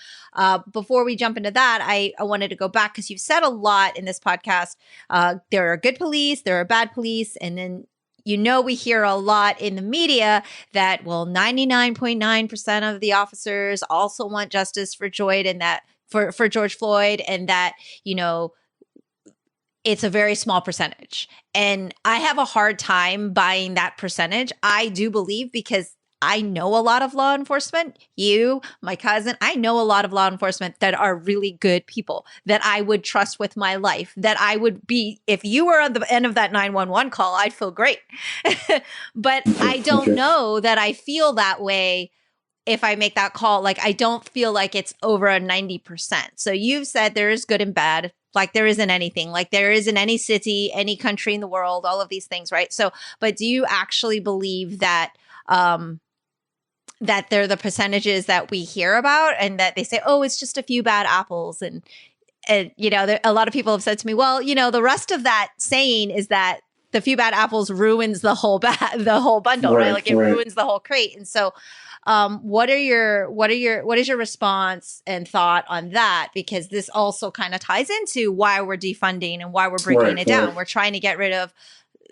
Before we jump into that, I wanted to go back, because you've said a lot in this podcast. There are good police, there are bad police, and then we hear a lot in the media that, well, 99.9% of the officers also want justice for Floyd, and that for George Floyd, and that, it's a very small percentage. And I have a hard time buying that percentage. I do believe, because I know a lot of law enforcement, my cousin, I know a lot of law enforcement that are really good people that I would trust with my life, that I would be, if you were on the end of that 911 call, I'd feel great. But I don't know that I feel that way. If I make that call, like, I don't feel like it's over a 90%. So you've said there is good and bad, like there isn't anything, like there is in any city, any country in the world, all of these things, right? So, but do you actually believe that that they're the percentages that we hear about, and that they say, oh, it's just a few bad apples? And a lot of people have said to me, well, the rest of that saying is that the few bad apples ruins the whole bundle, right? Like it ruins the whole crate. And so, what is your response and thought on that? Because this also kind of ties into why we're defunding and why we're breaking it down. We're trying to get rid of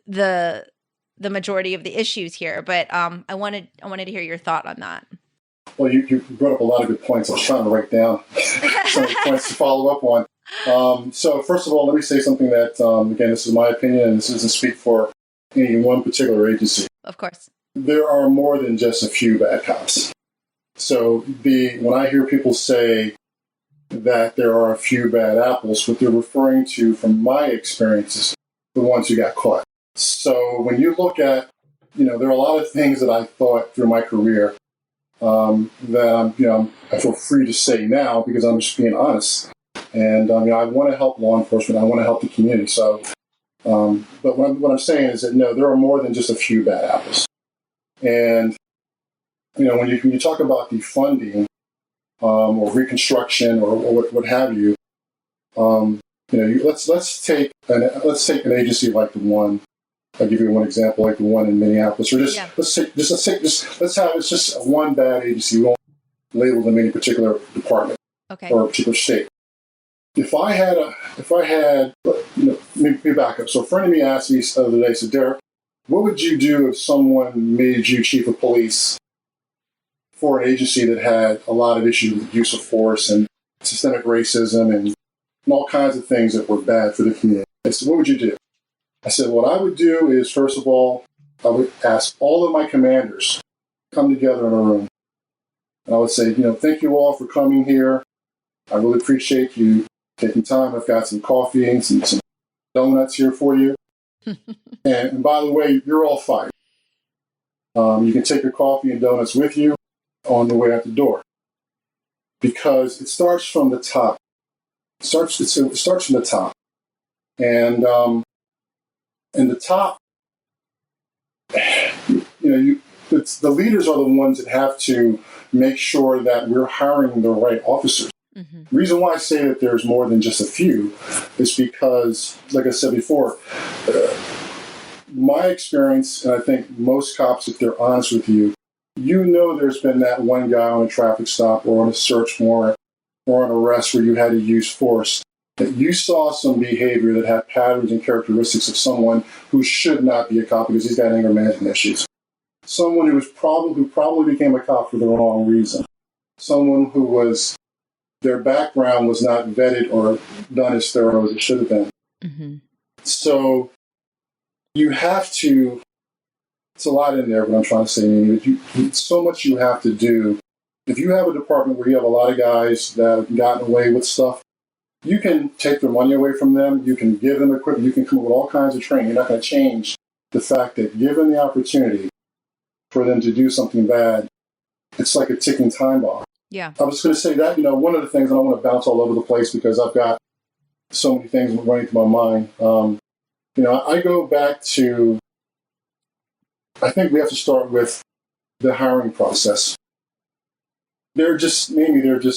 the majority of the issues here. But I wanted to hear your thought on that. Well, you brought up a lot of good points. I was trying to write down some points to follow up on. So first of all, let me say something that, again, this is my opinion, and this doesn't speak for any one particular agency. Of course. There are more than just a few bad cops. So when I hear people say that there are a few bad apples, what they're referring to, from my experiences, the ones who got caught. So when you look at, there are a lot of things that I thought through my career that I feel free to say now because I'm just being honest. And I want to help law enforcement. I want to help the community. So, but what I'm saying is that no, there are more than just a few bad apples. And when you talk about defunding or reconstruction or what have you, let's take an agency like the one. I'll give you one example, like the one in Minneapolis. Or let's have it's just one bad agency. We won't label them any particular department or a particular state. If I had, let me back up. So a friend of me asked me the other day, said, Derek, what would you do if someone made you chief of police for an agency that had a lot of issues with use of force and systemic racism and all kinds of things that were bad for the community? I said, what would you do? I said, what I would do is, first of all, I would ask all of my commanders to come together in a room. And I would say, thank you all for coming here. I really appreciate you taking time. I've got some coffee and some donuts here for you. and by the way, you're all fired. You can take your coffee and donuts with you on the way out the door. Because it starts from the top. It starts from the top. And the top, the leaders are the ones that have to make sure that we're hiring the right officers. Mm-hmm. The reason why I say that there's more than just a few is because, like I said before, my experience, and I think most cops, if they're honest with you, there's been that one guy on a traffic stop or on a search warrant or an arrest where you had to use force, that you saw some behavior that had patterns and characteristics of someone who should not be a cop because he's got anger management issues. Someone who probably became a cop for the wrong reason. Someone their background was not vetted or done as thorough as it should have been. Mm-hmm. So you have to, it's a lot in there, what I'm trying to say, Amy. So much you have to do. If you have a department where you have a lot of guys that have gotten away with stuff, you can take their money away from them. You can give them equipment. You can come up with all kinds of training. You're not going to change the fact that given the opportunity for them to do something bad, it's like a ticking time bomb. Yeah. I was going to say that, one of the things, and I want to bounce all over the place because I've got so many things running through my mind. I go back to, I think we have to start with the hiring process. There are just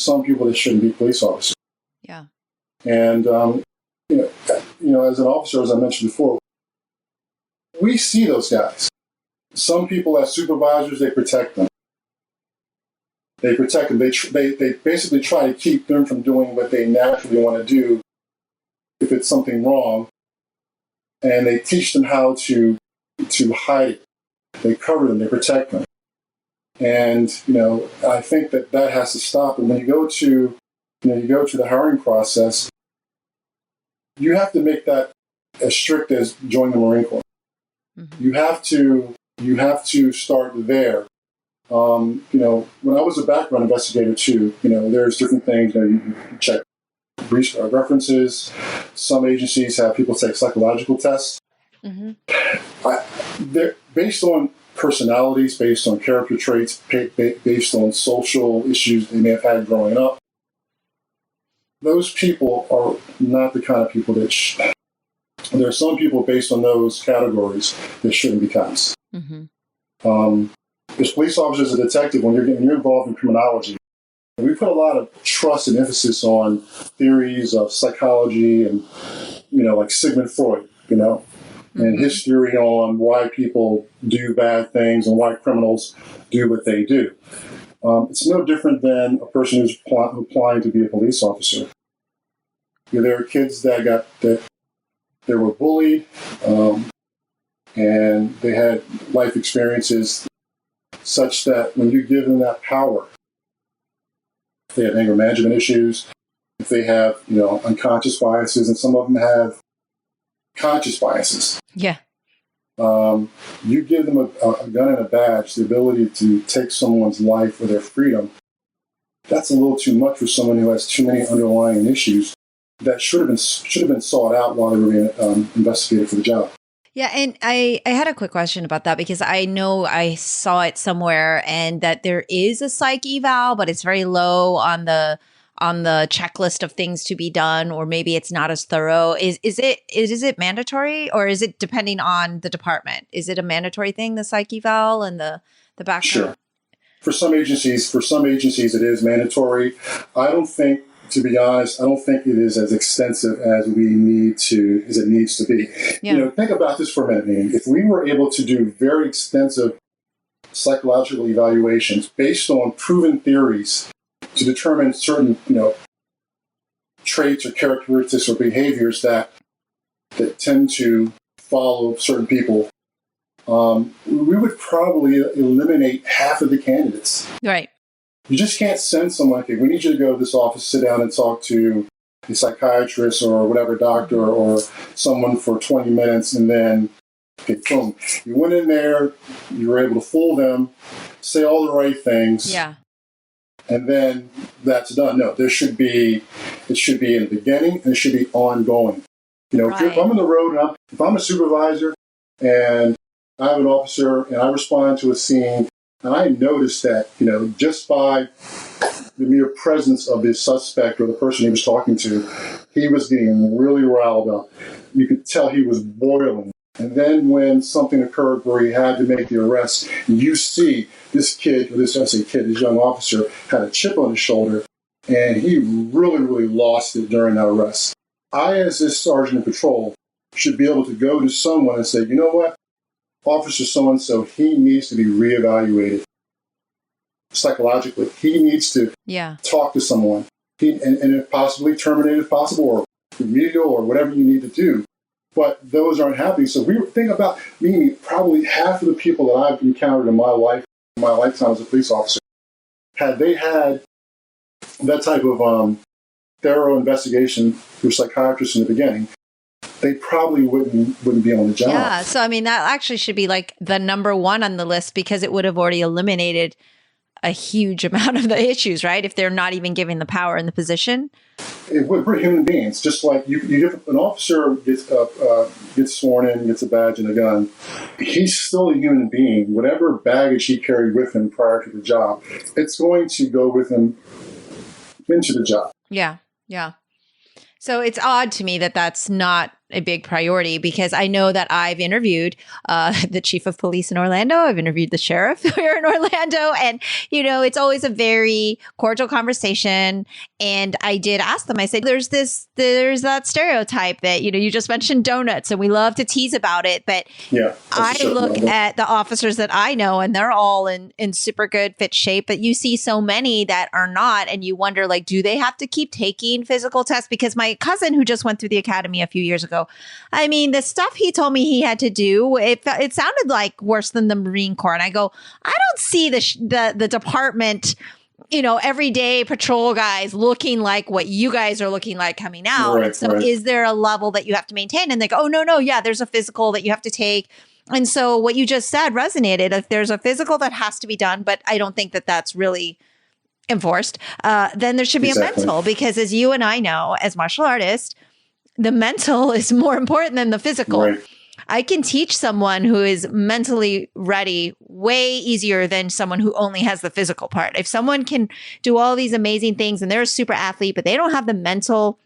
some people that shouldn't be police officers. Yeah. And, as an officer, as I mentioned before, we see those guys. Some people as supervisors, they protect them. They protect them. They basically try to keep them from doing what they naturally want to do if it's something wrong. And they teach them how to hide it. They cover them. They protect them. And, I think that has to stop. And when you go to the hiring process, you have to make that as strict as joining the Marine Corps. Mm-hmm. You have to start there. When I was a background investigator too, there's different things. You check references. Some agencies have people take psychological tests. Mm-hmm. They're based on personalities, based on character traits, based on social issues they may have had growing up. Those people are not the kind of people that there are some people based on those categories that shouldn't be cops. Mm-hmm. As police officers and detective, when you're involved in criminology, we put a lot of trust and emphasis on theories of psychology and, like Sigmund Freud, and his theory on why people do bad things and why criminals do what they do. It's no different than a person who's applying to be a police officer. There are kids that they were bullied, and they had life experiences such that when you give them that power, if they have anger management issues, if they have, unconscious biases, and some of them have conscious biases. Yeah. You give them a gun and a badge, the ability to take someone's life or their freedom. That's a little too much for someone who has too many underlying issues that should have been sought out while they were being investigated for the job. Yeah, and I had a quick question about that because I know I saw it somewhere and that there is a psych eval, but it's very low on the checklist of things to be done, or maybe it's not as thorough. Is it mandatory, or is it depending on the department? Is it a mandatory thing, the psych eval and the background? Sure. For some agencies it is mandatory. To be honest, I don't think it is as extensive as it needs to be. Yeah. Think about this for a minute, man. If we were able to do very extensive psychological evaluations based on proven theories to determine certain, traits or characteristics or behaviors that tend to follow certain people, we would probably eliminate half of the candidates. Right. You just can't send someone, okay, we need you to go to this office, sit down and talk to a psychiatrist or whatever doctor or someone for 20 minutes, and then, okay, boom. You went in there, you were able to fool them, say all the right things. Yeah. And then that's done. No, it should be in the beginning, and it should be ongoing. Right. If I'm on the road and if I'm a supervisor and I have an officer and I respond to a scene and I notice that, just by the mere presence of the suspect or the person he was talking to, he was getting really riled up. You could tell he was boiling. And then when something occurred where he had to make the arrest, you see this young officer had a chip on his shoulder, and he really, really lost it during that arrest. I, as this sergeant in patrol, should be able to go to someone and say, you know what, Officer so-and-so, he needs to be reevaluated psychologically. He needs to talk to someone, and possibly terminate if possible, or remedial, or whatever you need to do. But those aren't happening. So we think about probably half of the people that I've encountered in my lifetime as a police officer, had they had that type of thorough investigation through psychiatrists in the beginning, they probably wouldn't be on the job. Yeah. So, that actually should be like the number one on the list, because it would have already eliminated a huge amount of the issues, right? If they're not even given the power in the position. It would bring human beings, just like you give an officer gets sworn in, gets a badge and a gun. He's still a human being. Whatever baggage he carried with him prior to the job, it's going to go with him into the job. Yeah. Yeah. So it's odd to me that that's not a big priority, because I know that I've interviewed the chief of police in Orlando. I've interviewed the sheriff here in Orlando. And, it's always a very cordial conversation. And I did ask them, I said, there's that stereotype that, you just mentioned donuts and we love to tease about it. But I look at the officers that I know and they're all in super good fit shape. But you see so many that are not. And you wonder, do they have to keep taking physical tests? Because my cousin, who just went through the academy a few years ago, the stuff he told me he had to do, it sounded like worse than the Marine Corps. And I go, I don't see the department, everyday patrol guys looking like what you guys are looking like coming out. Right, and so is there a level that you have to maintain? And they go, oh, no. Yeah, there's a physical that you have to take. And so what you just said resonated. If there's a physical that has to be done, but I don't think that that's really enforced, then there should be a mental, because as you and I know, as martial artists, the mental is more important than the physical. Right. I can teach someone who is mentally ready way easier than someone who only has the physical part. If someone can do all these amazing things and they're a super athlete, but they don't have the mental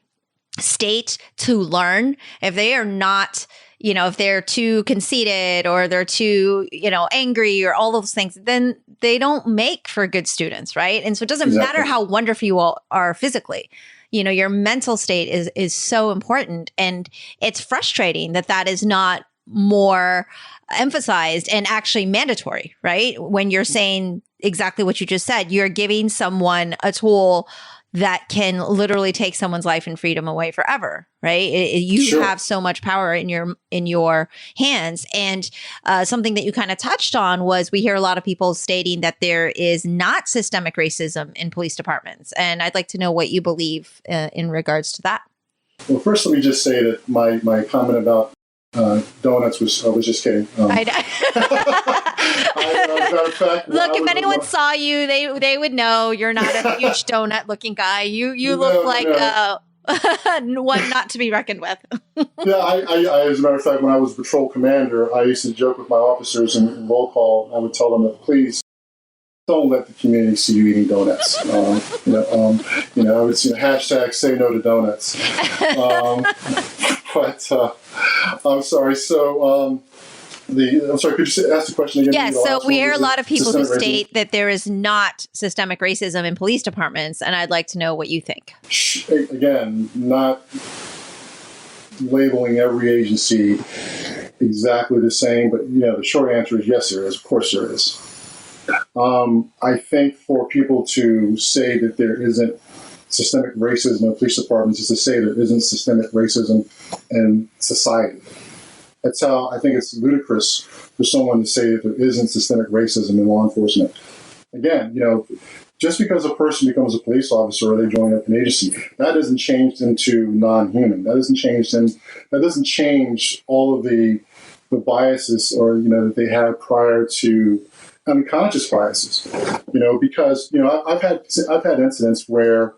state to learn, if they are not, if they're too conceited or they're too, angry or all those things, then they don't make for good students, right? And so it doesn't matter how wonderful you all are physically. Your mental state is so important. And it's frustrating that is not more emphasized and actually mandatory, right? When you're saying exactly what you just said, you're giving someone a tool that can literally take someone's life and freedom away forever, right? You Sure. have so much power in your hands. And something that you kind of touched on was we hear a lot of people stating that there is not systemic racism in police departments. And I'd like to know what you believe in regards to that. Well, first, let me just say that my comment about donuts was just kidding. I know. As a matter of fact, Look, if anyone saw you, they would know you're not a huge donut looking guy. You look like one not to be reckoned with. Yeah, I, as a matter of fact, when I was patrol commander, I used to joke with my officers in roll call. I would tell them that please don't let the community see you eating donuts. It's hashtag say no to donuts. But I'm sorry. So. I'm sorry, could you ask the question again? Yes, so we hear a lot of people who state that there is not systemic racism in police departments, and I'd like to know what you think. Again, not labeling every agency exactly the same, but the short answer is yes, there is. Of course there is. I think for people to say that there isn't systemic racism in police departments is to say there isn't systemic racism in society. That's how I think it's ludicrous for someone to say that there isn't systemic racism in law enforcement. Again, just because a person becomes a police officer or they join up an agency, that doesn't change them to non-human. That doesn't change all of the biases that they had prior to unconscious biases. Because I've had incidents where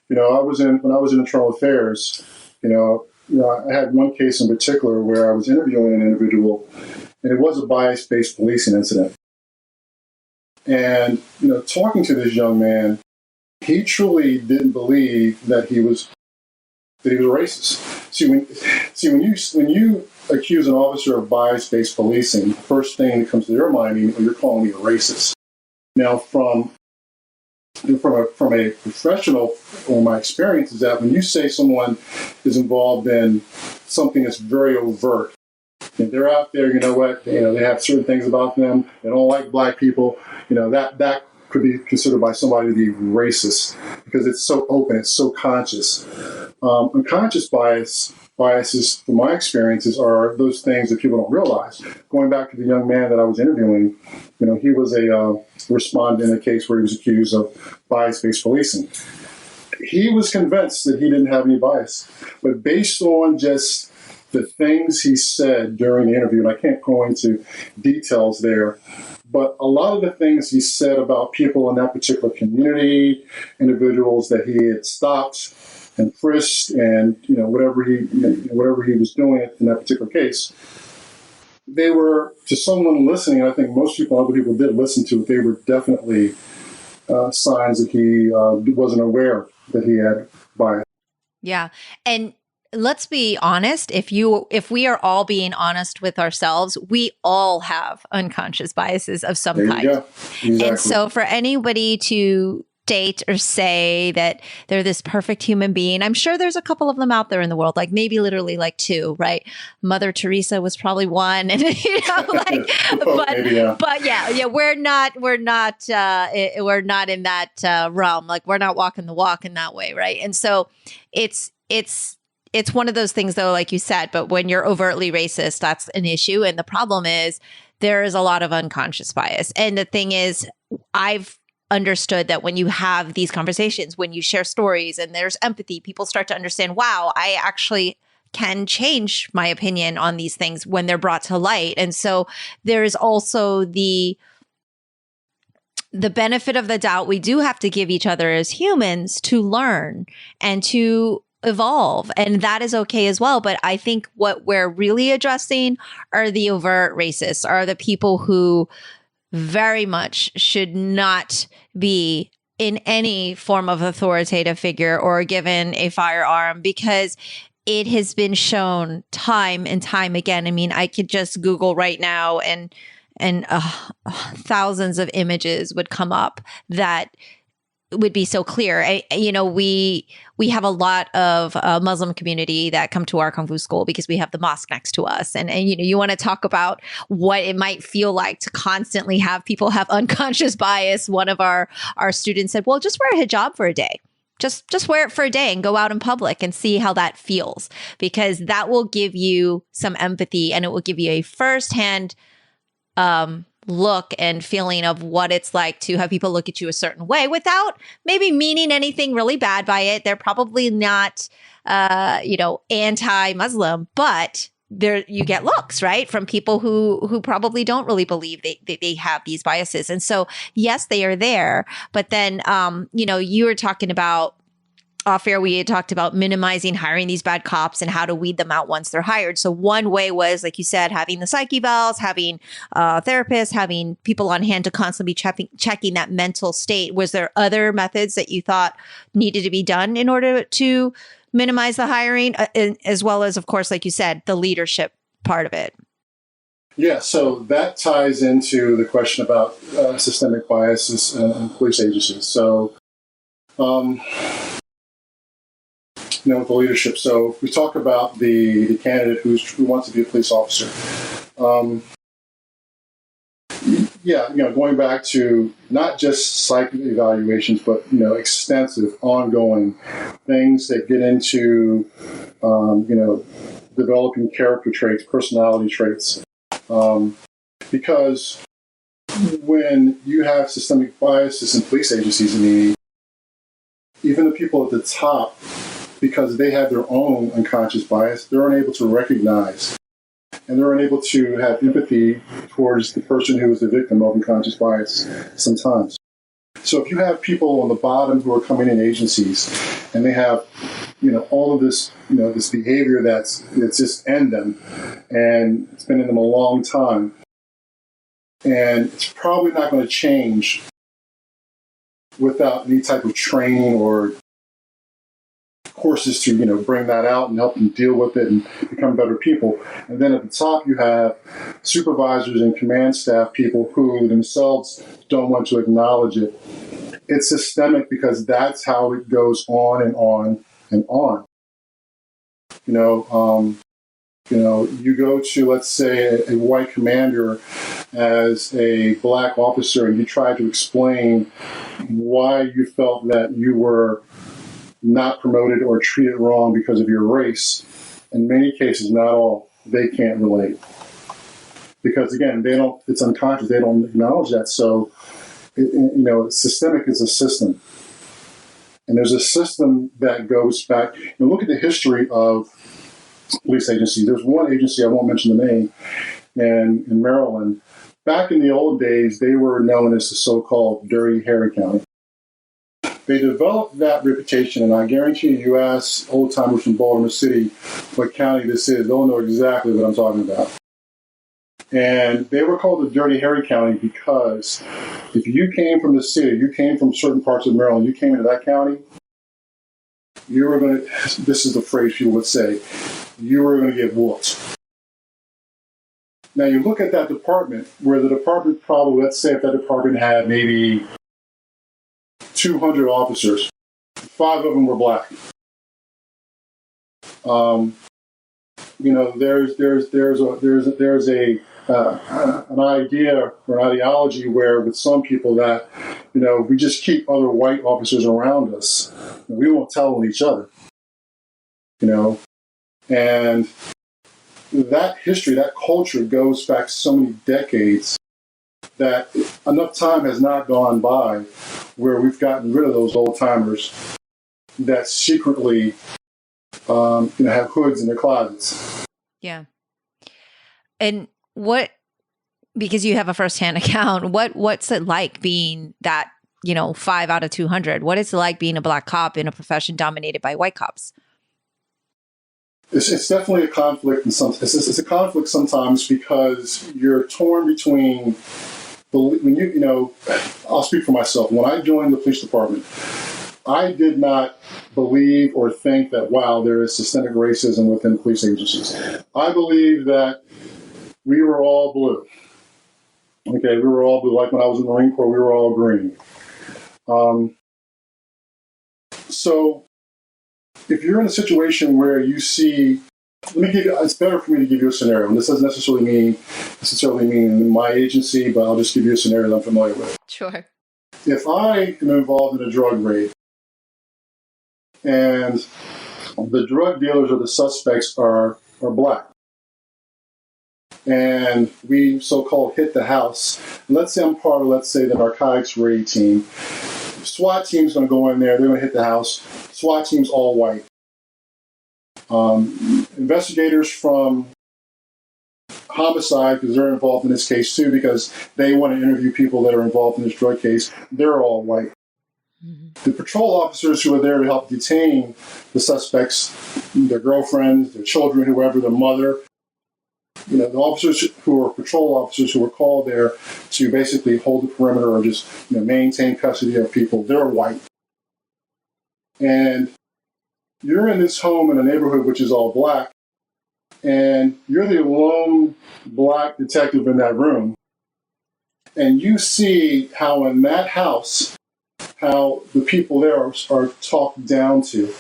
when I was in internal affairs, I had one case in particular where I was interviewing an individual, and it was a bias-based policing incident. And, talking to this young man, he truly didn't believe that he was a racist. When you accuse an officer of bias-based policing, the first thing that comes to your mind is you're calling me a racist. Now, from a professional, or my experience is that when you say someone is involved in something that's very overt, and they're out there, they have certain things about them, they don't like black people, that could be considered by somebody to be racist because it's so open, it's so conscious. Unconscious biases, from my experiences, are those things that people don't realize. Going back to the young man that I was interviewing, he was a respondent in a case where he was accused of bias-based policing. He was convinced that he didn't have any bias, but based on just the things he said during the interview, and I can't go into details there, but a lot of the things he said about people in that particular community, individuals that he had stopped and frisked, and whatever he was doing in that particular case, they were, to someone listening, and I think most people, other people did listen to it, they were definitely signs that he wasn't aware that he had bias. Yeah, and let's be honest. If we are all being honest with ourselves, we all have unconscious biases of some kind. There you go. Exactly. And so, for anybody to state or say that they're this perfect human being, I'm sure there's a couple of them out there in the world, like maybe literally like two, right? Mother Teresa was probably one, and but yeah, we're not in that realm. Like, we're not walking the walk in that way, right? And so it's one of those things, though, like you said. But when you're overtly racist, that's an issue, and the problem is there is a lot of unconscious bias. And the thing is, I've understood that when you have these conversations, when you share stories and there's empathy, people start to understand, wow, I actually can change my opinion on these things when they're brought to light. And so there's also the benefit of the doubt we do have to give each other as humans to learn and to evolve. And that is okay as well. But I think what we're really addressing are the overt racists, are the people who very much should not be in any form of authoritative figure or given a firearm, because it has been shown time and time again. I mean, I could just Google right now and thousands of images would come up that would be so clear. We have a lot of Muslim community that come to our Kung Fu school because we have the mosque next to us. And you want to talk about what it might feel like to constantly have people have unconscious bias. One of our students said, well, just wear a hijab for a day. Just wear it for a day and go out in public and see how that feels, because that will give you some empathy and it will give you a firsthand look and feeling of what it's like to have people look at you a certain way without maybe meaning anything really bad by it. They're probably not, anti-Muslim, but there you get looks, right, from people who probably don't really believe they have these biases. And so, yes, they are there. But then, you were talking about off air, we had talked about minimizing hiring these bad cops and how to weed them out once they're hired. So one way was, like you said, having the psyche evals, having therapists, having people on hand to constantly be checking that mental state. Was there other methods that you thought needed to be done in order to minimize the hiring, as well as, of course, like you said, the leadership part of it? Yeah, so that ties into the question about systemic biases in police agencies. So, with the leadership. So we talk about the candidate who wants to be a police officer. Going back to not just psych evaluations, but extensive, ongoing things that get into developing character traits, personality traits. Because when you have systemic biases in police agencies, even the people at the top, because they have their own unconscious bias, they're unable to recognize and they're unable to have empathy towards the person who is the victim of unconscious bias sometimes. So if you have people on the bottom who are coming in agencies and they have, all of this, this behavior that's just in them and it's been in them a long time, and it's probably not going to change without any type of training or courses to bring that out and help them deal with it and become better people. And then at the top you have supervisors and command staff people who themselves don't want to acknowledge it. It's systemic because that's how it goes on and on and on. You go to, let's say, a white commander as a black officer and you try to explain why you felt that you were not promoted or treated wrong because of your race. In many cases, not all, they can't relate. Because again, it's unconscious, they don't acknowledge that. So, systemic is a system. And there's a system that goes back, look at the history of police agencies. There's one agency, I won't mention the name, in Maryland. Back in the old days, they were known as the so-called Dirty Harry County. They developed that reputation, and I guarantee you ask old-timers from Baltimore City what county this is, they'll know exactly what I'm talking about. And they were called the Dirty Harry County because if you came from the city, you came from certain parts of Maryland, you came into that county, you were going to, this is the phrase you would say, you were going to get whooped. Now you look at that department, where the department probably, let's say if that department had maybe 200 officers, 5 of them were black. There's an idea or an ideology where with some people that we just keep other white officers around us and we won't tell on each other. And that history, that culture goes back so many decades that enough time has not gone by where we've gotten rid of those old timers that secretly have hoods in their closets. Yeah. And because you have a firsthand account, what's it like being that, 5 out of 200? What is it like being a black cop in a profession dominated by white cops? It's definitely a conflict, and it's a conflict sometimes because you're torn between I'll speak for myself. When I joined the police department, I did not believe or think that, wow, there is systemic racism within police agencies. I believe that we were all blue. Okay, we were all blue. Like when I was in the Marine Corps, we were all green. So if you're in a situation where you see, it's better for me to give you a scenario. And this doesn't necessarily mean my agency, but I'll just give you a scenario that I'm familiar with. Sure. If I am involved in a drug raid and the drug dealers or the suspects are black, and we so-called hit the house, let's say I'm part of, the narcotics raid team. SWAT team's going to go in there, they're going to hit the house. SWAT team's all white. Investigators from homicide, because they're involved in this case too, because they want to interview people that are involved in this drug case, they're all white. Mm-hmm. The patrol officers who are there to help detain the suspects, their girlfriends, their children, whoever, their mother, the officers who are patrol officers who are called there to basically hold the perimeter or just maintain custody of people, they're white. And you're in this home in a neighborhood which is all black, and you're the lone black detective in that room, and you see how in that house, how the people there are talked down to,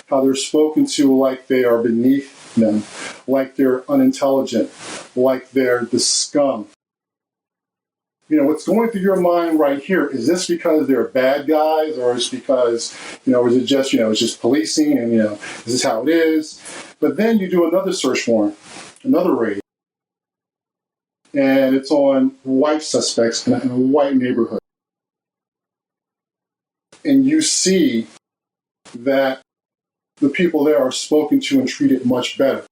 how they're spoken to like they are beneath them, like they're unintelligent, like they're the scum. What's going through your mind right here, is this because they're bad guys, or is it because, is it just, it's just policing and, is this how it is? But then you do another search warrant, another raid, and it's on white suspects in a white neighborhood. And you see that the people there are spoken to and treated much better.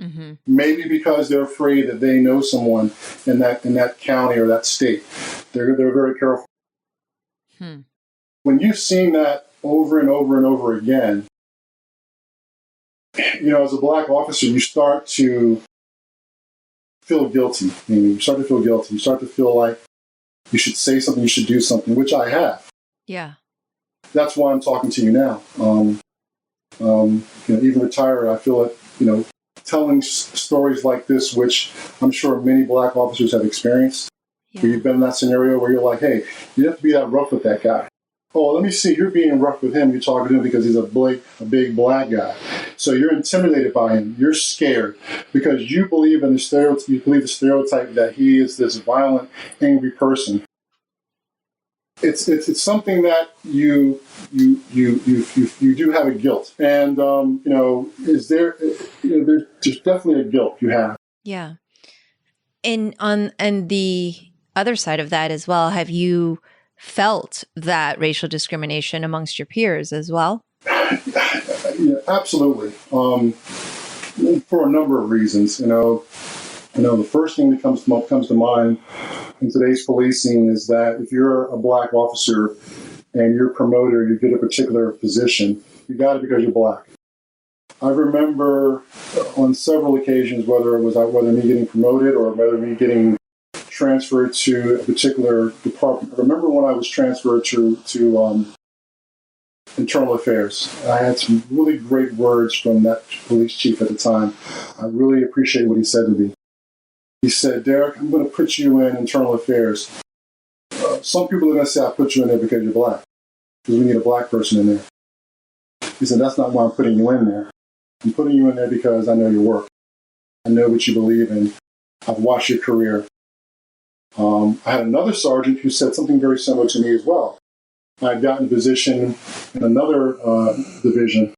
Mm-hmm. Maybe because they're afraid that they know someone in that county or that state. They're very careful. When you've seen that over and over and over again, as a black officer, you start to feel guilty. You start to feel guilty. You start to feel like you should say something, you should do something, which I have. Yeah. That's why I'm talking to you now. Even retired, I feel like, telling stories like this, which I'm sure many black officers have experienced, where you've been in that scenario where you're like, hey, you have to be that rough with that guy. Oh, let me see, you're being rough with him, you're talking to him because he's a big black guy. So you're intimidated by him, you're scared, because you believe in the stereotype that he is this violent, angry person. It's something that you do have a guilt, and is there there's definitely a guilt you have. Yeah, and the other side of that as well, have you felt that racial discrimination amongst your peers as well? Yeah, absolutely. For a number of reasons, the first thing that comes to mind in today's policing is that if you're a black officer and you're promoted or you get a particular position, you got it because you're black. I remember on several occasions, whether me getting promoted or whether me getting transferred to a particular department. I remember when I was transferred to internal affairs. I had some really great words from that police chief at the time. I really appreciate what he said to me. He said, Derek, I'm going to put you in internal affairs. Some people are going to say I put you in there because you're black, because we need a black person in there. He said, that's not why I'm putting you in there. I'm putting you in there because I know your work. I know what you believe in. I've watched your career. I had another sergeant who said something very similar to me as well. I had gotten a position in another division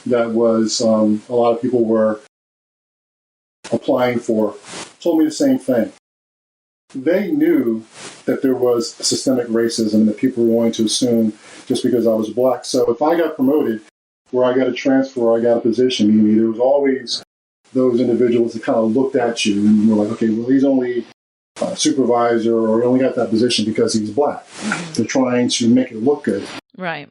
that was a lot of people were applying for. Told me the same thing. They knew that there was systemic racism that people were going to assume just because I was black. So if I got promoted, or I got a transfer, or I got a position, there was always those individuals that kind of looked at you and were like, okay, well, he's only a supervisor, or he only got that position because he's black. They're trying to make it look good. Right.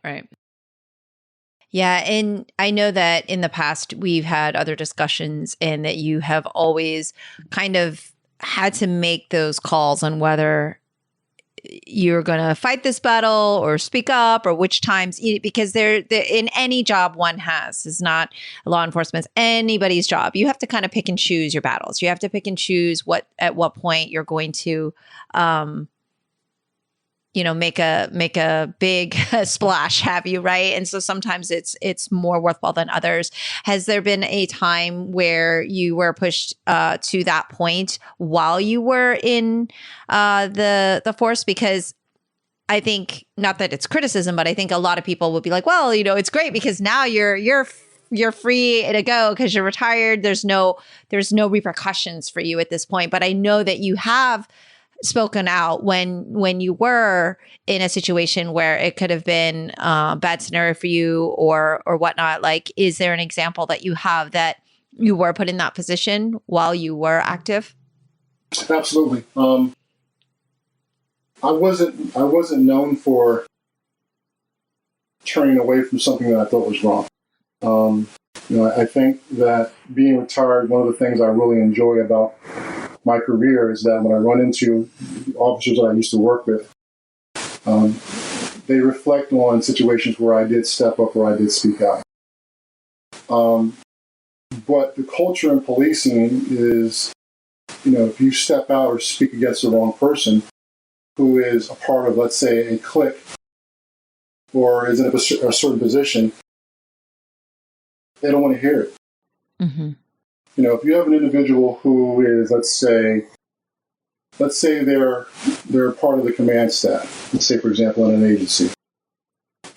Yeah, and I know that in the past we've had other discussions and that you have always kind of had to make those calls on whether you're going to fight this battle or speak up, or which times, because they're in any job one has, is not law enforcement, anybody's job. You have to kind of pick and choose your battles. You have to pick and choose at what point you're going to make a big splash, have you, right? And so sometimes it's more worthwhile than others. Has there been a time where you were pushed to that point while you were in the force? Because I think, not that it's criticism, but I think a lot of people would be like, well, it's great because now you're free to go because you're retired. There's no repercussions for you at this point. But I know that you have spoken out when you were in a situation where it could have been a bad scenario for you or whatnot. Like, is there an example that you have that you were put in that position while you were active? Absolutely. I wasn't known for turning away from something that I thought was wrong. I think that being retired, one of the things I really enjoy about my career is that when I run into officers that I used to work with, they reflect on situations where I did step up or I did speak out. But the culture in policing is, if you step out or speak against the wrong person who is a part of, let's say, a clique or is in a certain position, they don't want to hear it. Mm-hmm. If you have an individual who is, let's say they're part of the command staff, let's say, for example, in an agency,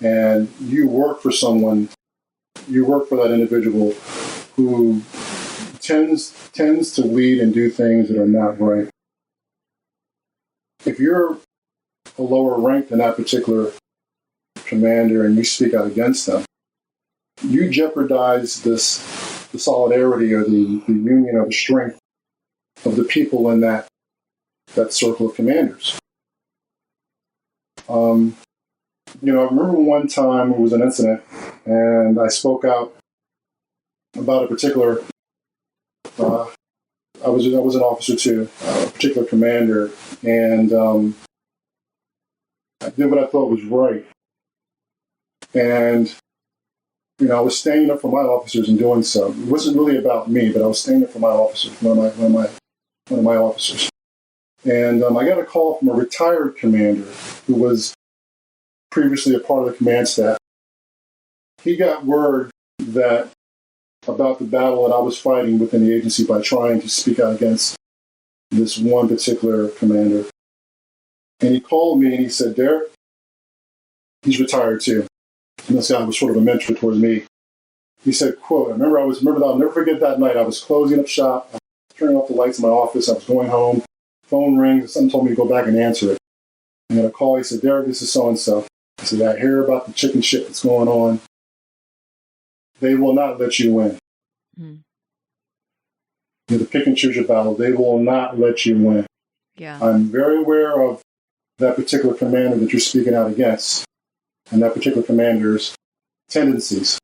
and you work for that individual who tends to lead and do things that are not right. If you're a lower rank than that particular commander and you speak out against them, you jeopardize the solidarity or the union or the strength of the people in that circle of commanders. I remember one time it was an incident and I spoke out about a particular, I was an officer too, a particular commander, and I did what I thought was right. And I was standing up for my officers in doing so. It wasn't really about me, but I was standing up for my officers, one of my officers. And I got a call from a retired commander who was previously a part of the command staff. He got word about the battle that I was fighting within the agency by trying to speak out against this one particular commander. And he called me and he said, "Derek," he's retired too. And this guy was sort of a mentor towards me. He said, quote, I'll never forget that night. I was closing up shop, I was turning off the lights in my office, I was going home, phone rings, and someone told me to go back and answer it. And then a call, he said, "Derek, this is so-and-so." I said, "I hear about the chicken shit that's going on. They will not let you win." Mm. The pick and choose your battle. They will not let you win. Yeah. I'm very aware of that particular commander that you're speaking out against and that particular commander's tendencies.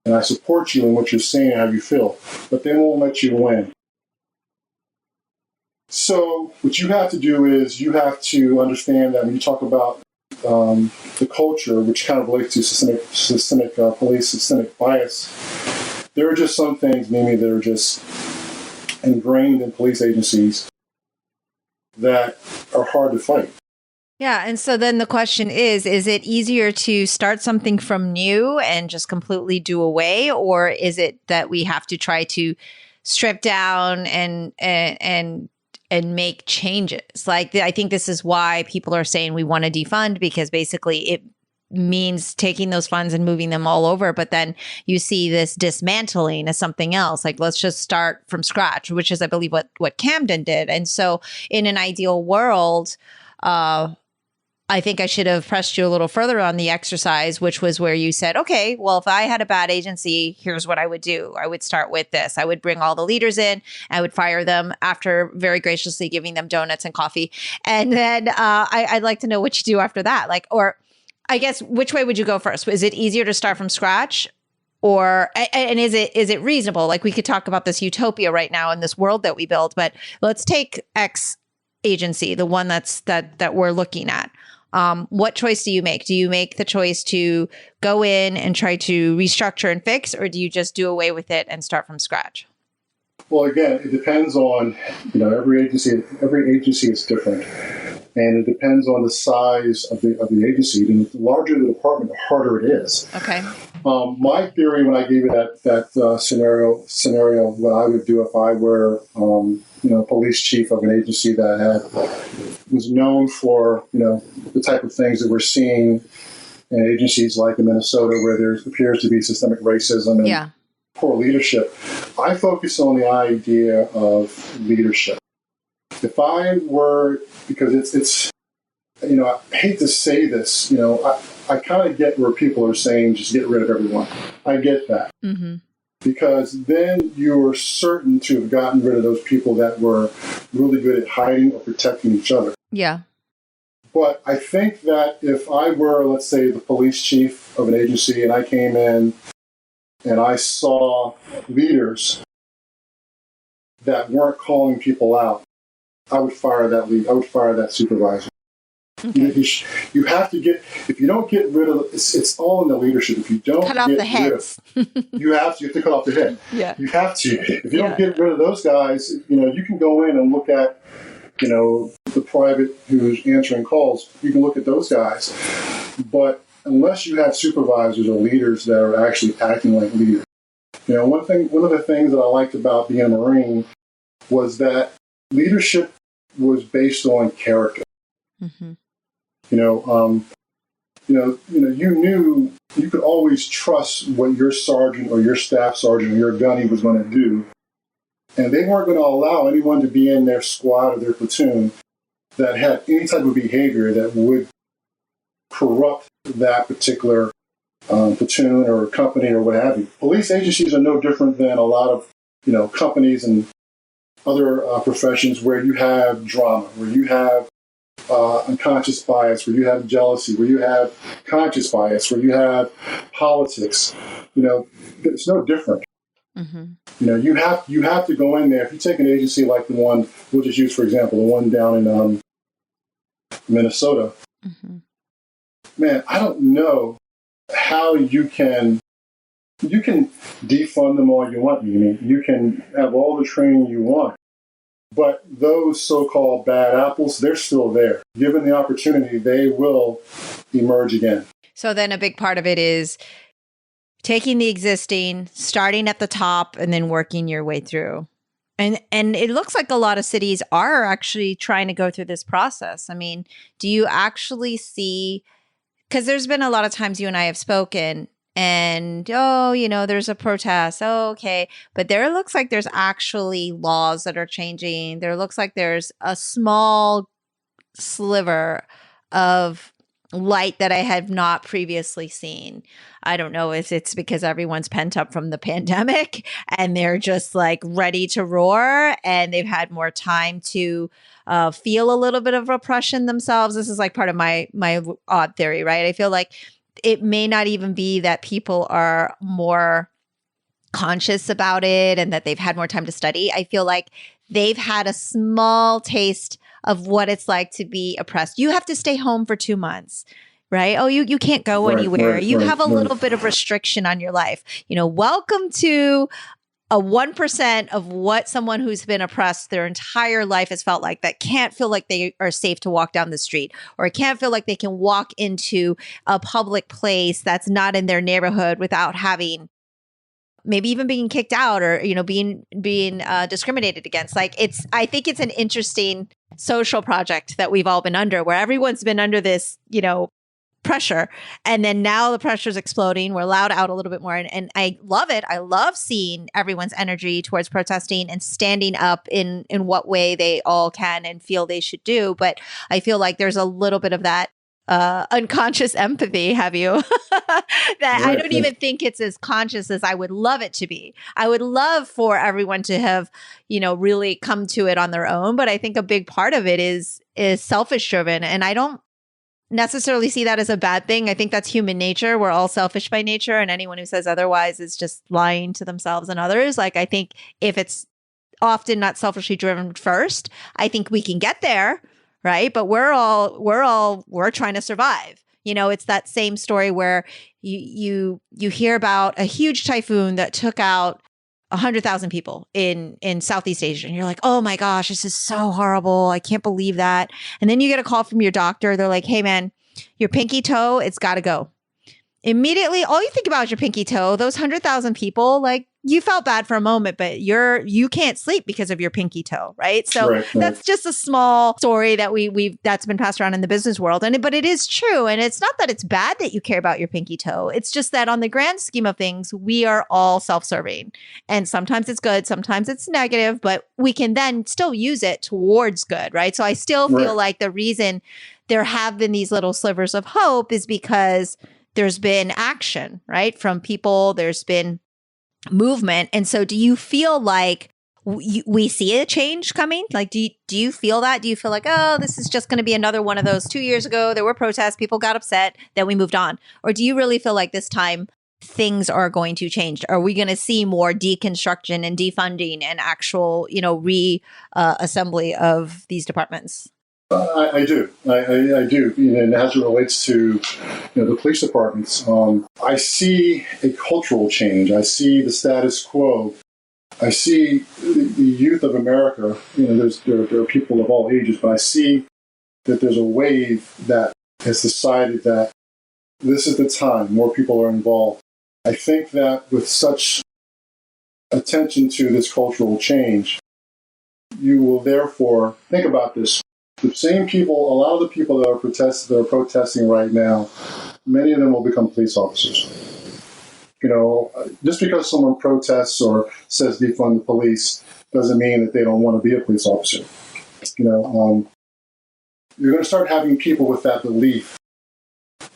And I support you in what you're saying and how you feel, but they won't let you win. So what you have to do is you have to understand that when you talk about the culture, which kind of relates to systemic police, systemic bias, there are just some things, Mimi, that are just ingrained in police agencies that are hard to fight. Yeah. And so then the question is it easier to start something from new and just completely do away? Or is it that we have to try to strip down and make changes? Like, I think this is why people are saying we want to defund, because basically it means taking those funds and moving them all over. But then you see this dismantling as something else. Like, let's just start from scratch, which is, I believe, what Camden did. And so in an ideal world, I think I should have pressed you a little further on the exercise, which was where you said, okay, well, if I had a bad agency, here's what I would do. I would start with this. I would bring all the leaders in. I would fire them after very graciously giving them donuts and coffee. And then I'd like to know what you do after that. Like, or I guess, which way would you go first? Is it easier to start from scratch? Or, and is it reasonable? Like, we could talk about this utopia right now in this world that we build, but let's take X agency, the one that we're looking at. What choice do you make? Do you make the choice to go in and try to restructure and fix, or do you just do away with it and start from scratch? Well, again, it depends on, every agency is different. And it depends on the size of the agency. And the larger the department, the harder it is. Okay. My theory, when I gave you that scenario, what I would do if I were, police chief of an agency that was known for, the type of things that we're seeing in agencies like in Minnesota, where there appears to be systemic racism and poor leadership. I focus on the idea of leadership. If I were, because it's I hate to say this, I kind of get where people are saying just get rid of everyone. I get that. Mm-hmm. Because then you're certain to have gotten rid of those people that were really good at hiding or protecting each other. Yeah. But I think that if I were, let's say, the police chief of an agency and I came in and I saw leaders that weren't calling people out, I would fire that lead. I would fire that supervisor. Okay. You have to get, if you don't get rid of, it's all in the leadership. If you don't cut off the heads, you have to cut off the head. Yeah. You have to. If you don't get rid of those guys, you can go in and look at, the private who's answering calls. You can look at those guys. But unless you have supervisors or leaders that are actually acting like leaders. One of the things that I liked about being a Marine was that leadership was based on character. Mm-hmm. You knew you could always trust what your sergeant or your staff sergeant or your gunny was going to do. And they weren't going to allow anyone to be in their squad or their platoon that had any type of behavior that would corrupt that particular platoon or company or what have you. Police agencies are no different than a lot of, companies and other professions where you have drama, where you have unconscious bias, where you have jealousy, where you have conscious bias, where you have politics. It's no different. Mm-hmm. You have to go in there. If you take an agency like the one, we'll just use, for example, the one down in Minnesota. Mm-hmm. Man, I don't know how you can defund them all you want. You can have all the training you want. But those so-called bad apples, they're still there. Given the opportunity, they will emerge again. So then a big part of it is taking the existing, starting at the top, and then working your way through. And it looks like a lot of cities are actually trying to go through this process. I mean, do you actually see, because there's been a lot of times you and I have spoken and, there's a protest. Oh, okay. But there looks like there's actually laws that are changing. There looks like there's a small sliver of light that I have not previously seen. I don't know if it's because everyone's pent up from the pandemic and they're just like ready to roar and they've had more time to feel a little bit of oppression themselves. This is like part of my odd theory, right? I feel like it may not even be that people are more conscious about it and that they've had more time to study. I feel like they've had a small taste of what it's like to be oppressed. You have to stay home for 2 months, right? Oh, you can't go anywhere. You have a little bit of restriction on your life. Welcome to a 1% of what someone who's been oppressed their entire life has felt like, that can't feel like they are safe to walk down the street, or can't feel like they can walk into a public place that's not in their neighborhood without having maybe even being kicked out or, being discriminated against. I think it's an interesting social project that we've all been under, where everyone's been under this, pressure. And then now the pressure is exploding. We're allowed out a little bit more. And I love it. I love seeing everyone's energy towards protesting and standing up in what way they all can and feel they should do. But I feel like there's a little bit of that unconscious empathy, have you? That I don't even think it's as conscious as I would love it to be. I would love for everyone to have, really come to it on their own. But I think a big part of it is selfish driven. And I don't necessarily see that as a bad thing. I think that's human nature. We're all selfish by nature. And anyone who says otherwise is just lying to themselves and others. I think if it's often not selfishly driven first, I think we can get there. Right. But we're trying to survive. It's that same story where you hear about a huge typhoon that took out 100,000 people in Southeast Asia. And you're like, oh my gosh, this is so horrible. I can't believe that. And then you get a call from your doctor. They're like, hey man, your pinky toe, it's got to go. Immediately, all you think about is your pinky toe. Those 100,000 people, like, you felt bad for a moment, but you can't sleep because of your pinky toe, right? So Right. that's just a small story that that's been passed around in the business world, but it is true. And it's not that it's bad that you care about your pinky toe. It's just that on the grand scheme of things, we are all self-serving, and sometimes it's good, sometimes it's negative, but we can then still use it towards good, right? So I still feel like the reason there have been these little slivers of hope is because there's been action, right? From people, there's been movement. And so do you feel like we see a change coming? Like, do you feel that? Do you feel like, oh, this is just going to be another one of those 2 years ago, there were protests, people got upset, then we moved on? Or do you really feel like this time things are going to change? Are we going to see more deconstruction and defunding and actual, reassembly of these departments? I do. I do. And as it relates to the police departments, I see a cultural change. I see the status quo. I see the youth of America. There are people of all ages, but I see that there's a wave that has decided that this is the time. More people are involved. I think that with such attention to this cultural change, you will therefore think about this. The same people, a lot of the people that are protesting right now, many of them will become police officers. Just because someone protests or says defund the police doesn't mean that they don't want to be a police officer. You're going to start having people with that belief,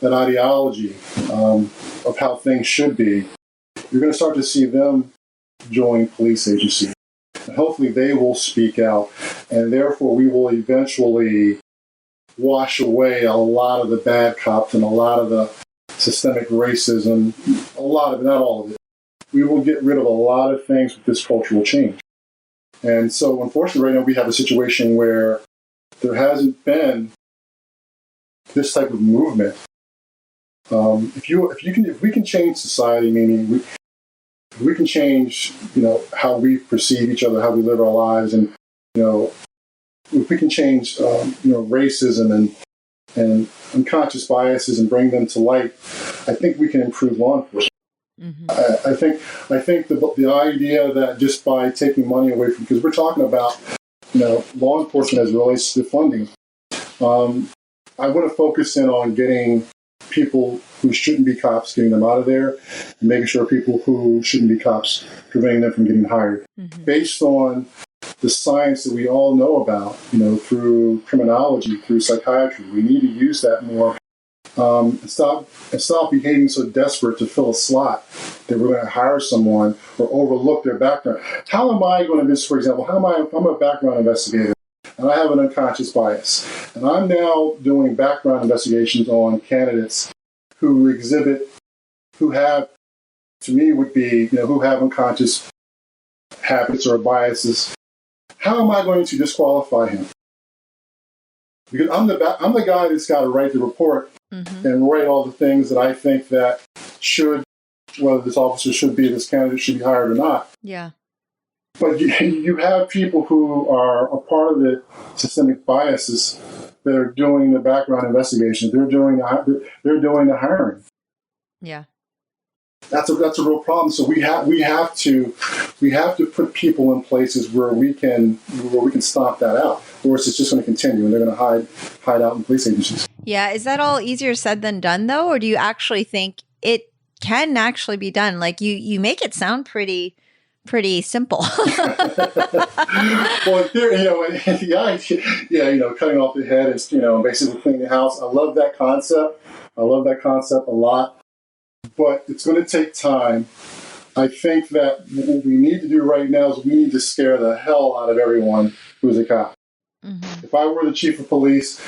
that ideology of how things should be. You're going to start to see them join police agencies. And hopefully they will speak out, and therefore we will eventually wash away a lot of the bad cops and a lot of the systemic racism, a lot of it, not all of it. We will get rid of a lot of things with this cultural change. And so unfortunately right now we have a situation where there hasn't been this type of movement. If we can change society, meaning we can change, how we perceive each other, how we live our lives, and if we can change, racism and unconscious biases and bring them to light, I think we can improve law enforcement. Mm-hmm. I think the idea that just by taking money away from, because we're talking about, law enforcement as it relates to funding, I want to focus in on getting people who shouldn't be cops, getting them out of there, and making sure people who shouldn't be cops, preventing them from getting hired. Mm-hmm. Based on the science that we all know about, through criminology, through psychiatry, we need to use that more. And stop behaving so desperate to fill a slot that we're going to hire someone or overlook their background. How am I going to do this, for example? I'm a background investigator, and I have an unconscious bias. And I'm now doing background investigations on candidates who have, to me, would be, who have unconscious habits or biases. How am I going to disqualify him? Because I'm the guy that's got to write the report, mm-hmm. and write all the things that I think that whether this officer should be, this candidate should be hired or not. Yeah. But you have people who are a part of the systemic biases that are doing the background investigation. They're doing the hiring. Yeah. That's a real problem. So we have to put people in places where we can stomp that out, or it's just going to continue, and they're going to hide out in police agencies. Yeah, is that all easier said than done though, or do you actually think it can actually be done? Like you make it sound pretty simple. Well, the idea, cutting off the head is, basically cleaning the house. I love that concept. a lot. But it's going to take time. I think that what we need to do right now is we need to scare the hell out of everyone who's a cop. Mm-hmm. If I were the chief of police,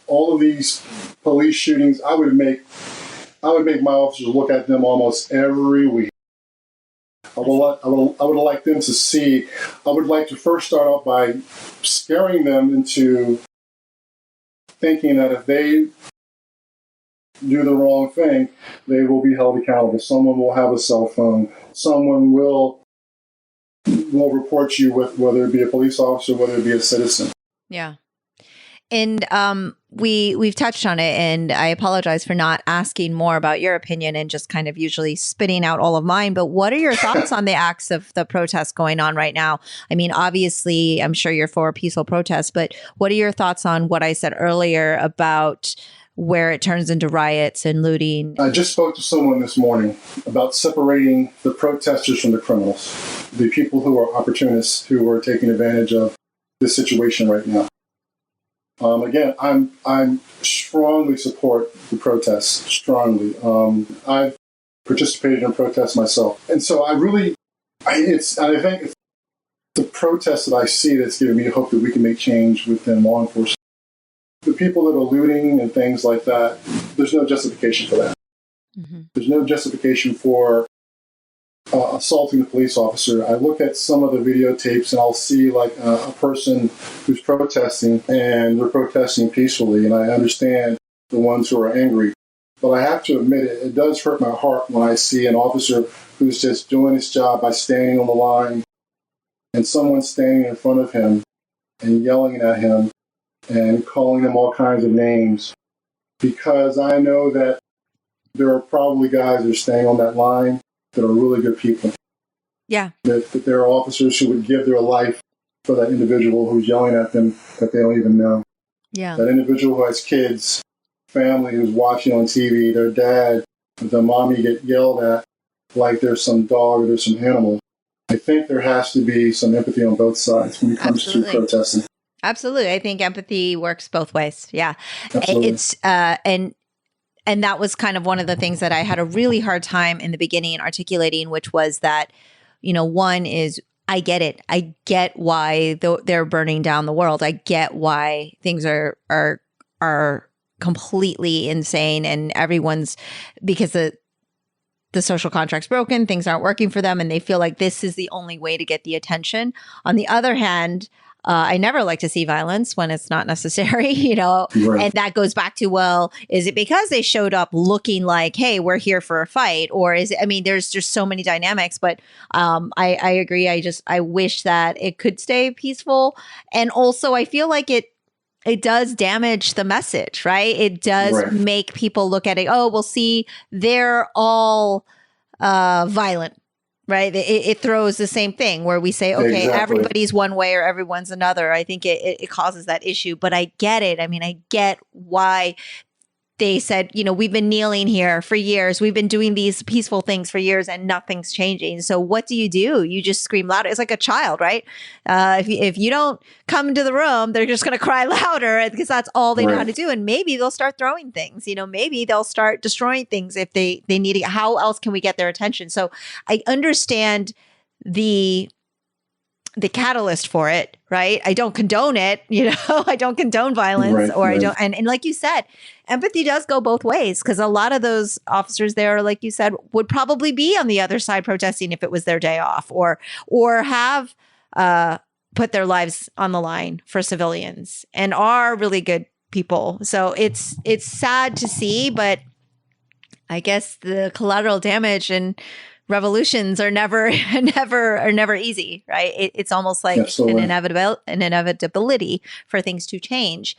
all of these police shootings, I would make my officers look at them almost every week. I would like them to see. I would like to first start off by scaring them into thinking that if they do the wrong thing, they will be held accountable. Someone will have a cell phone. Someone will will report you with, whether it be a police officer, whether it be a citizen. Yeah. And we've touched on it, and I apologize for not asking more about your opinion and just kind of usually spitting out all of mine. But what are your thoughts on the acts of the protests going on right now? I mean, obviously, I'm sure you're for peaceful protests, but what are your thoughts on what I said earlier about where it turns into riots and looting? I just spoke to someone this morning about separating the protesters from the criminals, the people who are opportunists who are taking advantage of this situation right now. Again, I'm strongly support the protests, strongly. I've participated in protests myself. And so I think it's the protests that I see that's giving me hope that we can make change within law enforcement. The people that are looting and things like that, there's no justification for that. Mm-hmm. There's no justification for assaulting a police officer. I look at some of the videotapes and I'll see like a person who's protesting, and they're protesting peacefully, and I understand the ones who are angry. But I have to admit it does hurt my heart when I see an officer who's just doing his job by standing on the line, and someone standing in front of him and yelling at him and calling him all kinds of names, because I know that there are probably guys that are staying on that line that are really good people. Yeah. That there are officers who would give their life for that individual who's yelling at them that they don't even know. Yeah. That individual who has kids, family who's watching on TV, their dad, their mommy get yelled at like there's some dog or there's some animal. I think there has to be some empathy on both sides when it comes to protesting. Absolutely. I think empathy works both ways. Yeah. Absolutely. It's, and that was kind of one of the things that I had a really hard time in the beginning articulating, which was that, one is, I get it. I get why they're burning down the world. I get why things are completely insane, and everyone's, because the social contract's broken, things aren't working for them, and they feel like this is the only way to get the attention. On the other hand, I never like to see violence when it's not necessary, Right. And that goes back to, well, is it because they showed up looking like, hey, we're here for a fight? Or is it, there's just so many dynamics, but I agree. I wish that it could stay peaceful. And also I feel like it does damage the message, right? It does make people look at it. Oh, well, see, they're all violent. Right. It throws the same thing where we say, okay, everybody's one way or everyone's another. I think it causes that issue. But I get it. I get why they said, we've been kneeling here for years. We've been doing these peaceful things for years and nothing's changing. So what do? You just scream louder. It's like a child, right? If you don't come into the room, they're just going to cry louder because that's all they know how to do. And maybe they'll start throwing things, maybe they'll start destroying things if they need it. How else can we get their attention? So I understand the catalyst for it, right? I don't condone it, I don't condone violence I don't. And like you said, empathy does go both ways, because a lot of those officers there, like you said, would probably be on the other side protesting if it was their day off, or have put their lives on the line for civilians and are really good people. So it's sad to see, but I guess the collateral damage and revolutions are never easy, right? It's almost like an inevitability for things to change.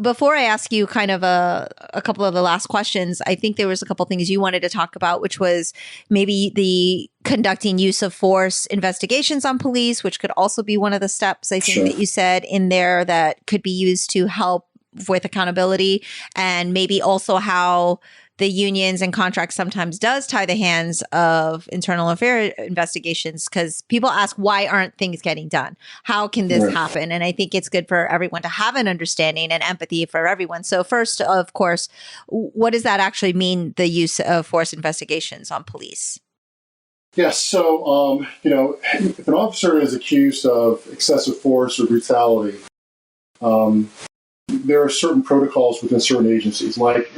Before I ask you kind of a couple of the last questions, I think there was a couple things you wanted to talk about, which was maybe the conducting use of force investigations on police, which could also be one of the steps I think that you said in there that could be used to help with accountability, and maybe also how the unions and contracts sometimes does tie the hands of internal affair investigations, because people ask, why aren't things getting done? How can this happen? And I think it's good for everyone to have an understanding and empathy for everyone. So first, of course, what does that actually mean, the use of force investigations on police? Yes. So, if an officer is accused of excessive force or brutality, there are certain protocols within certain agencies, like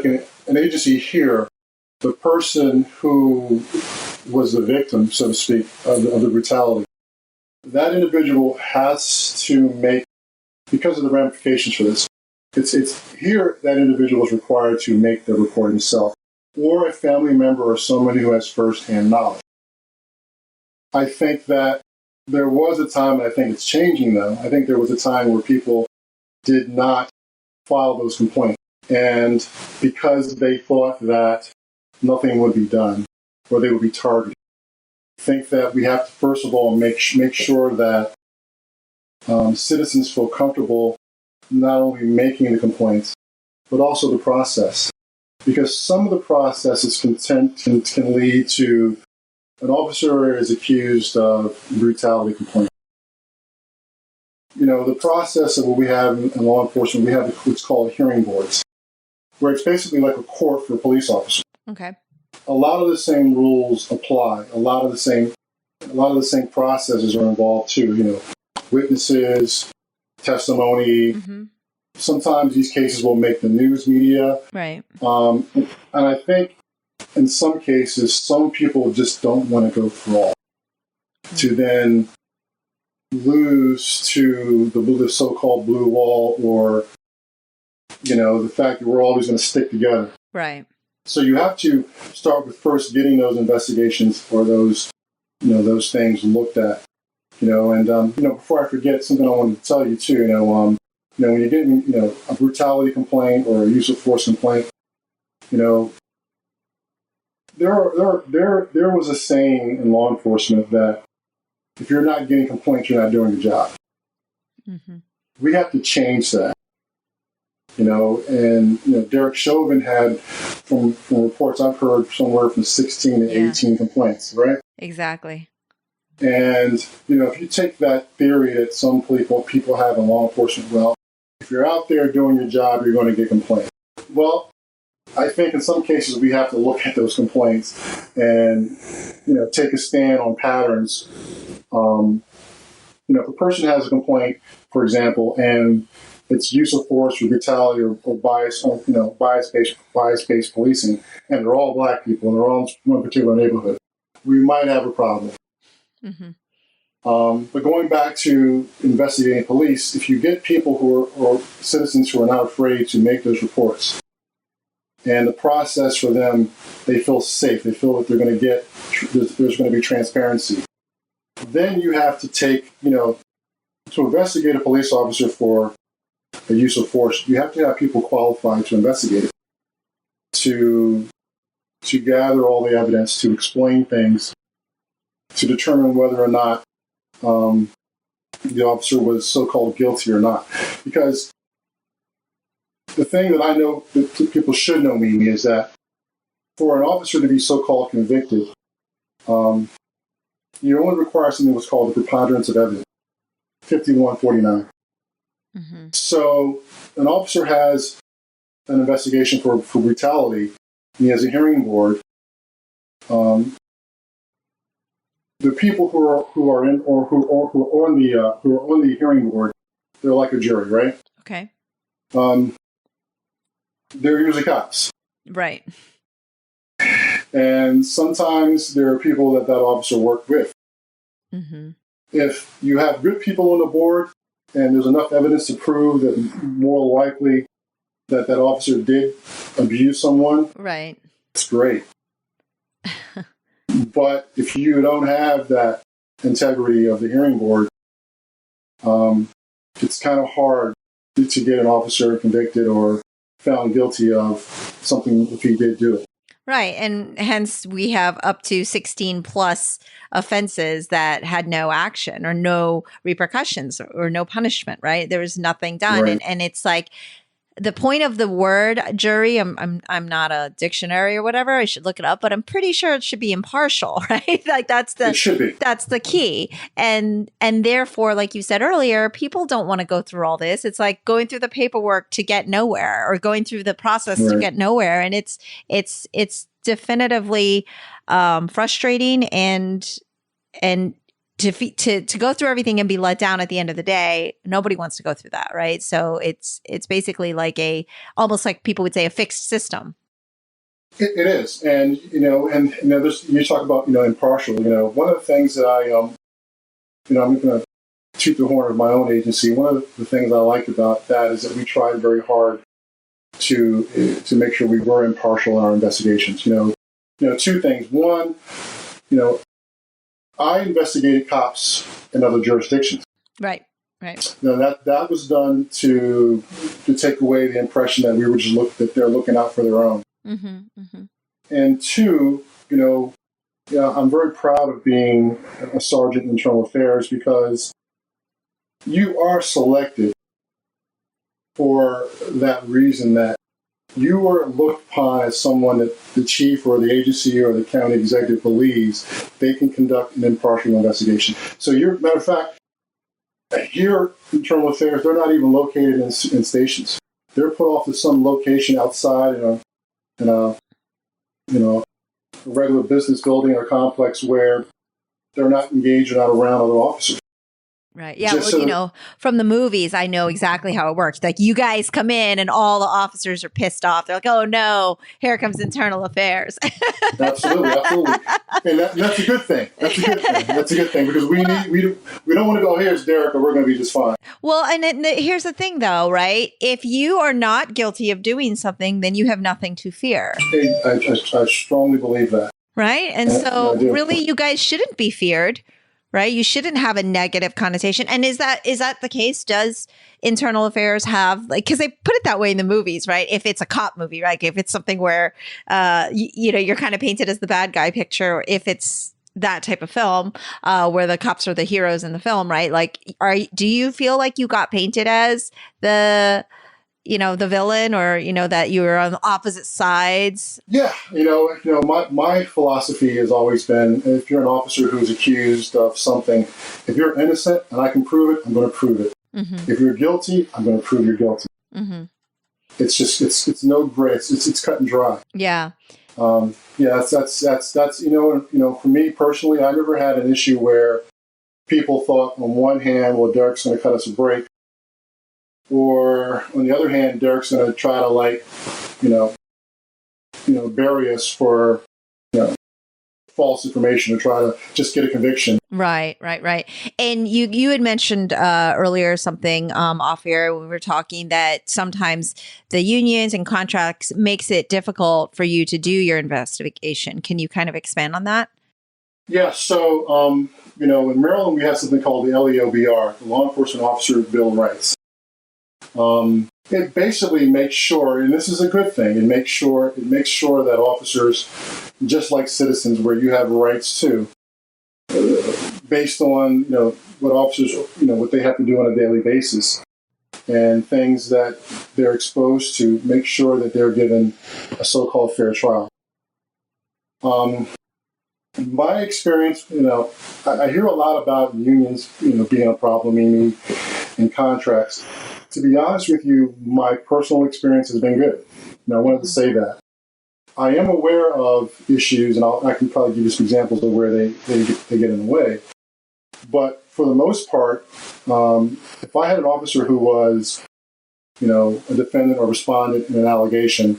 an agency here, the person who was the victim, so to speak, of the brutality, that individual has to make, because of the ramifications for this, it's here that individual is required to make the report himself. or a family member or somebody who has firsthand knowledge. I think that there was a time, and I think it's changing though, I think there was a time where people did not file those complaints. And because they thought that nothing would be done or they would be targeted, I think that we have to, first of all, make sure that citizens feel comfortable not only making the complaints, but also the process. Because some of the processes can lead to an officer is accused of brutality complaint. The process of what we have in law enforcement, we have what's called hearing boards, where it's basically like a court for police officers. Okay. A lot of the same rules apply. A lot of the same processes are involved too. Witnesses, testimony. Mm-hmm. Sometimes these cases will make the news media. Right. And I think in some cases, some people just don't want to go through all to then lose to the so-called blue wall, or the fact that we're always going to stick together. Right. So you have to start with first getting those investigations or those things looked at. And before I forget, something I wanted to tell you too. When you're getting a brutality complaint or a use of force complaint, there was a saying in law enforcement that if you're not getting complaints, you're not doing your job. Mm-hmm. We have to change that. Derek Chauvin had, from reports I've heard, somewhere from 16 to 18 complaints, right? Exactly. And, if you take that theory that some people have in law enforcement, well, if you're out there doing your job, you're going to get complaints. Well, I think in some cases we have to look at those complaints and, take a stand on patterns. If a person has a complaint, for example, and it's use of force or brutality or bias-based policing, and they're all black people and they're all in one particular neighborhood, we might have a problem. Mm-hmm. But going back to investigating police, if you get people or citizens who are not afraid to make those reports, and the process for them, they feel safe, they feel that they're going to get, there's going to be transparency, then you have to take, to investigate a police officer for a use of force, you have to have people qualified to investigate it, to gather all the evidence, to explain things, to determine whether or not the officer was so-called guilty or not. Because the thing that I know that people should know, Mimi, is that for an officer to be so-called convicted, you only require something what's called the preponderance of evidence, 51-49. Mm-hmm. So an officer has an investigation for brutality, and he has a hearing board. The people who are on the hearing board, they're like a jury, right? Okay. They're usually cops. Right. And sometimes there are people that officer worked with. Mm-hmm. If you have good people on the board and there's enough evidence to prove that more likely that officer did abuse someone, right, it's great. But if you don't have that integrity of the hearing board, it's kind of hard to get an officer convicted or found guilty of something if he did do it. Right. And hence we have up to 16 plus offenses that had no action or no repercussions or no punishment, right? There was nothing done. Right. And it's like the point of the word jury, I'm not a dictionary or whatever. I should look it up, but I'm pretty sure it should be impartial, right? Like it should be. That's the key. And therefore, like you said earlier, people don't want to go through all this. It's like going through the paperwork to get nowhere or going through the process to get nowhere. And it's definitively frustrating and to go through everything and be let down at the end of the day. Nobody wants to go through that, right? So it's basically like almost like people would say a fixed system. It is, and there's, you talk about impartial. One of the things that I'm going to toot the horn of my own agency. One of the things I like about that is that we tried very hard to make sure we were impartial in our investigations. Two things. One, I investigated cops in other jurisdictions. Right. Right. That was done to take away the impression that we were just that they're looking out for their own. Mm-hmm, mm-hmm. And two, I'm very proud of being a sergeant in internal affairs because you are selected for that reason, that you are looked upon as someone that the chief or the agency or the county executive believes they can conduct an impartial investigation. So, matter of fact, here, internal affairs, they're not even located in stations. They're put off to some location outside in a regular business building or complex where they're not engaged or not around other officers. Right. Yeah. Well, from the movies, I know exactly how it works. Like, you guys come in and all the officers are pissed off. They're like, oh, no, here comes internal affairs. Absolutely. And that's a good thing. That's a good thing because we don't want to go, here's Derek, or we're going to be just fine. Well, and here's the thing, though, right? If you are not guilty of doing something, then you have nothing to fear. I strongly believe that. Right. And so really, you guys shouldn't be feared. Right? You shouldn't have a negative connotation. And is that the case? Does internal affairs have, like, because they put it that way in the movies, right? If it's a cop movie, right? If it's something where, you're kind of painted as the bad guy picture, or if it's that type of film where the cops are the heroes in the film, right? Like, do you feel like you got painted as the villain, or, that you were on the opposite sides? Yeah. My philosophy has always been, if you're an officer who's accused of something, if you're innocent and I can prove it, I'm going to prove it. Mm-hmm. If you're guilty, I'm going to prove you're guilty. Mm-hmm. It's just, it's no gray. It's cut and dry. Yeah. That's for me personally, I never had an issue where people thought on one hand, well, Derek's going to cut us a break. Or on the other hand, Derek's going to try to bury us for false information, or try to just get a conviction. Right. And you had mentioned earlier something off air when we were talking, that sometimes the unions and contracts makes it difficult for you to do your investigation. Can you kind of expand on that? Yeah. So in Maryland, we have something called the LEOBR, the Law Enforcement Officer Bill of Rights. It basically makes sure, and this is a good thing, it makes sure that officers, just like citizens, where you have rights too, based on what officers, what they have to do on a daily basis, and things that they're exposed to, make sure that they're given a so-called fair trial. In my experience, I hear a lot about unions, being a problem in contracts. To be honest with you, my personal experience has been good. And I wanted to say that. I am aware of issues, and I can probably give you some examples of where they get in the way. But for the most part, if I had an officer who was, a defendant or respondent in an allegation,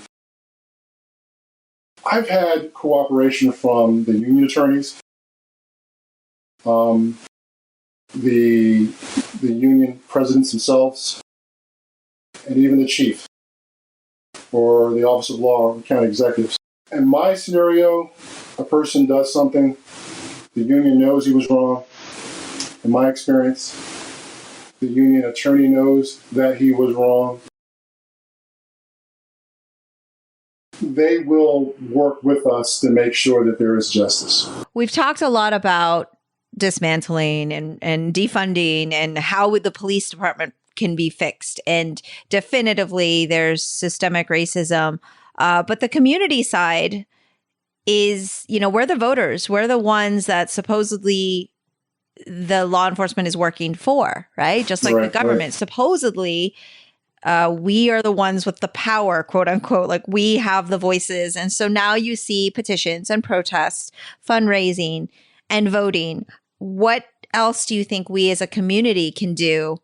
I've had cooperation from the union attorneys, the union presidents themselves, and even the chief or the Office of Law or county executives. In my scenario, a person does something, the union knows he was wrong. In my experience, the union attorney knows that he was wrong. They will work with us to make sure that there is justice. We've talked a lot about dismantling and defunding and how the police department can be fixed. And definitively, there's systemic racism. But the community side is, we're the voters. We're the ones that supposedly the law enforcement is working for, right? Just like the government. Right. Supposedly, we are the ones with the power, quote unquote, like we have the voices. And so now you see petitions and protests, fundraising and voting. What else do you think we as a community can do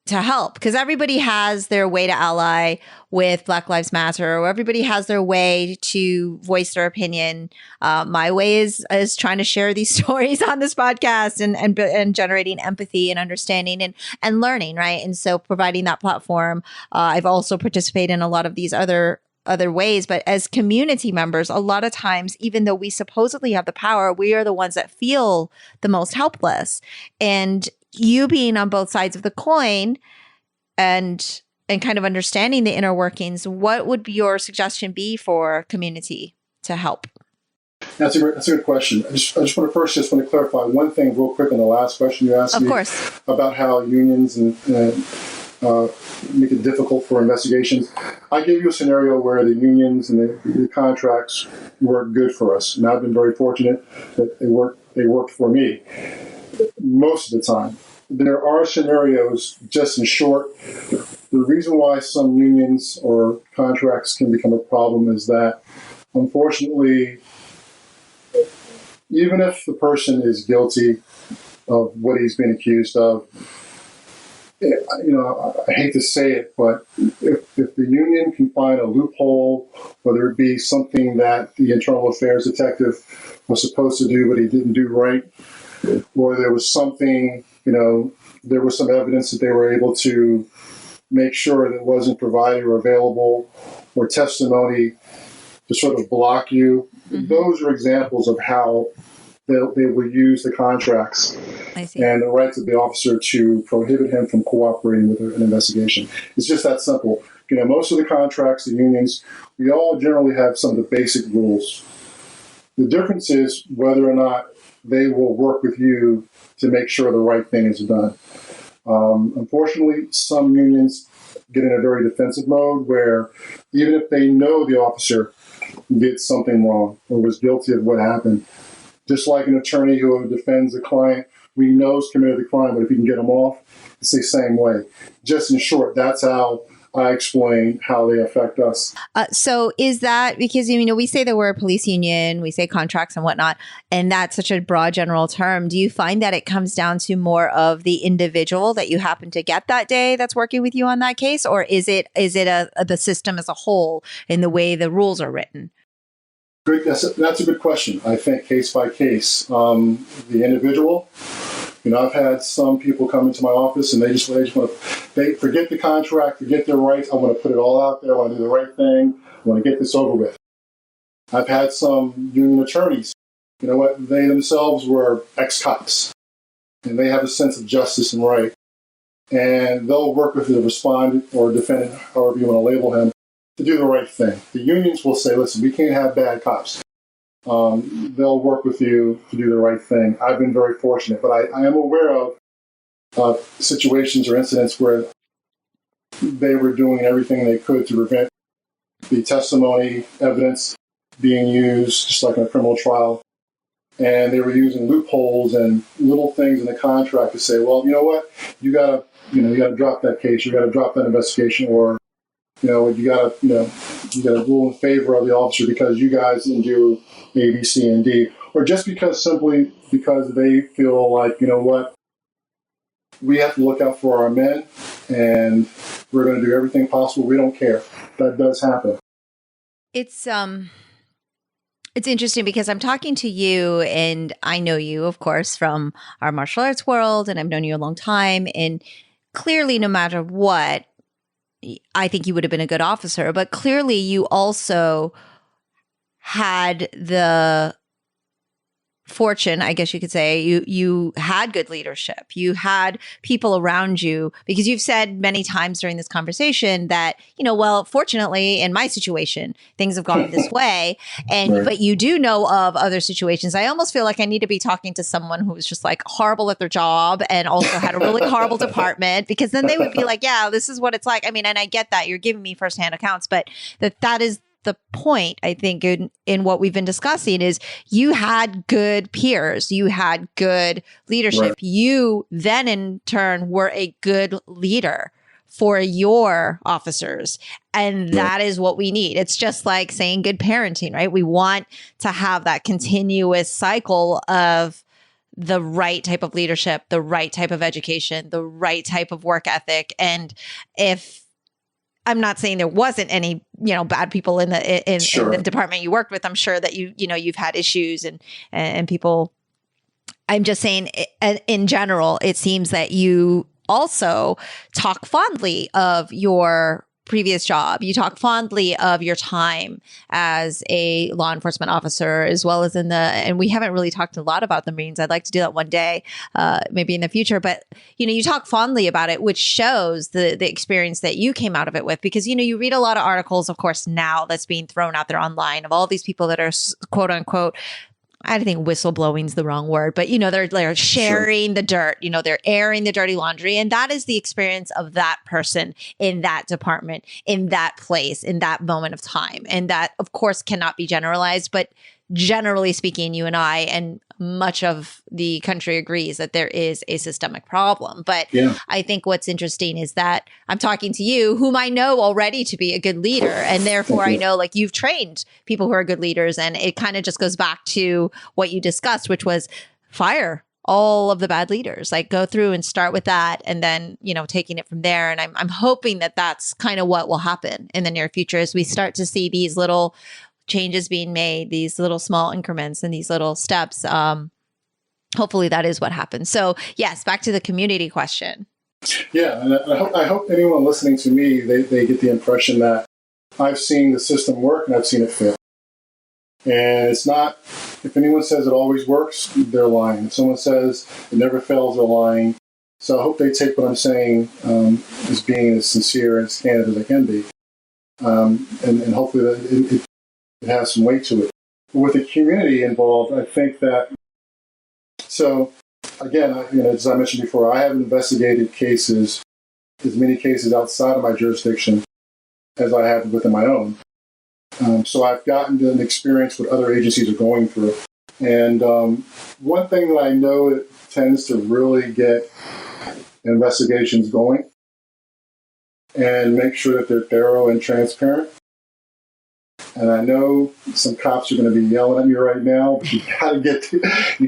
to help, because everybody has their way to ally with Black Lives Matter, or everybody has their way to voice their opinion. My way is trying to share these stories on this podcast and generating empathy and understanding and learning, right? And so providing that platform. I've also participated in a lot of these other ways, but as community members, a lot of times, even though we supposedly have the power, we are the ones that feel the most helpless. And you being on both sides of the coin and kind of understanding the inner workings, what would your suggestion be for community to help? That's a good question. I just want to clarify one thing real quick on the last question you asked me. Of course. About how unions make it difficult for investigations. I gave you a scenario where the unions and the contracts work good for us, and I've been very fortunate that they worked for me most of the time. There are scenarios, just in short, the reason why some unions or contracts can become a problem is that, unfortunately, even if the person is guilty of what he's been accused of, I hate to say it, but if the union can find a loophole, whether it be something that the internal affairs detective was supposed to do but he didn't do right, or there was something, there was some evidence that they were able to make sure that wasn't provided or available, or testimony to sort of block you. Mm-hmm. Those are examples of how they will use the contracts and the rights of the officer to prohibit him from cooperating with an investigation. It's just that simple. Most of the contracts, the unions, we all generally have some of the basic rules. The difference is whether or not they will work with you to make sure the right thing is done. Unfortunately, some unions get in a very defensive mode where even if they know the officer did something wrong or was guilty of what happened, just like an attorney who defends a client we know has committed the crime, but if you can get them off, it's the same way. Just in short, that's how I explain how they affect us. So is that because, we say that we're a police union, we say contracts and whatnot, and that's such a broad general term. Do you find that it comes down to more of the individual that you happen to get that day that's working with you on that case? Or is it the system as a whole in the way the rules are written? Great. That's a good question. I think case by case, the individual. I've had some people come into my office and they forget the contract, forget their rights. I want to put it all out there. I want to do the right thing. I want to get this over with. I've had some union attorneys. You know what? They themselves were ex-cops, and they have a sense of justice and right. And they'll work with the respondent or defendant, however you want to label him, to do the right thing. The unions will say, listen, we can't have bad cops. They'll work with you to do the right thing. I've been very fortunate, but I am aware of situations or incidents where they were doing everything they could to prevent the testimony, evidence being used, just like in a criminal trial. And they were using loopholes and little things in the contract to say, well, you know what, you gotta drop that case, you gotta drop that investigation, or you gotta rule in favor of the officer because you guys didn't do A, B, C, and D, or just simply because they feel like, we have to look out for our men and we're going to do everything possible. We don't care. That does happen. It's interesting because I'm talking to you and I know you, of course, from our martial arts world, and I've known you a long time. And clearly, no matter what, I think you would have been a good officer, but clearly you also had the fortune, I guess you could say, you had good leadership. You had people around you, because you've said many times during this conversation that, fortunately in my situation, things have gone this way. And, right. But you do know of other situations. I almost feel like I need to be talking to someone who was just like horrible at their job and also had a really horrible department, because then they would be like, yeah, this is what it's like. I mean, and I get that you're giving me firsthand accounts, but that is the point, I think, in what we've been discussing is you had good peers, you had good leadership. Right. You then in turn were a good leader for your officers. And that is what we need. It's just like saying good parenting, right? We want to have that continuous cycle of the right type of leadership, the right type of education, the right type of work ethic. And if I'm not saying there wasn't any, bad people in the department you worked with, I'm sure that you've had issues and people. I'm just saying, in general, it seems that you also talk fondly of your previous job. You talk fondly of your time as a law enforcement officer, as well as and we haven't really talked a lot about the Marines. I'd like to do that one day, maybe in the future. But, you talk fondly about it, which shows the experience that you came out of it with, because, you read a lot of articles, of course, now that's being thrown out there online of all these people that are quote unquote, I think whistleblowing is the wrong word, but they're sharing the dirt, they're airing the dirty laundry. And that is the experience of that person in that department, in that place, in that moment of time. And that, of course, cannot be generalized, but generally speaking, you and I and much of the country agrees that there is a systemic problem. But I think what's interesting is that I'm talking to you, whom I know already to be a good leader. And therefore, I know you've trained people who are good leaders. And it kind of just goes back to what you discussed, which was fire all of the bad leaders, go through and start with that. And then, taking it from there. And I'm hoping that that's kind of what will happen in the near future as we start to see these little changes being made, these little small increments and these little steps. Hopefully that is what happens. So yes, back to the community question. Yeah. And I hope anyone listening to me, they get the impression that I've seen the system work and I've seen it fail. And it's not, if anyone says it always works, they're lying. If someone says it never fails, they're lying. So I hope they take what I'm saying as being as sincere and as candid as I can be. And hopefully that it has some weight to it. With the community involved, I think that, so again, as I mentioned before, I have investigated cases, as many cases outside of my jurisdiction as I have within my own. So I've gotten an experience what other agencies are going through. And one thing that I know that tends to really get investigations going and make sure that they're thorough and transparent. And I know some cops are going to be yelling at me right now, but you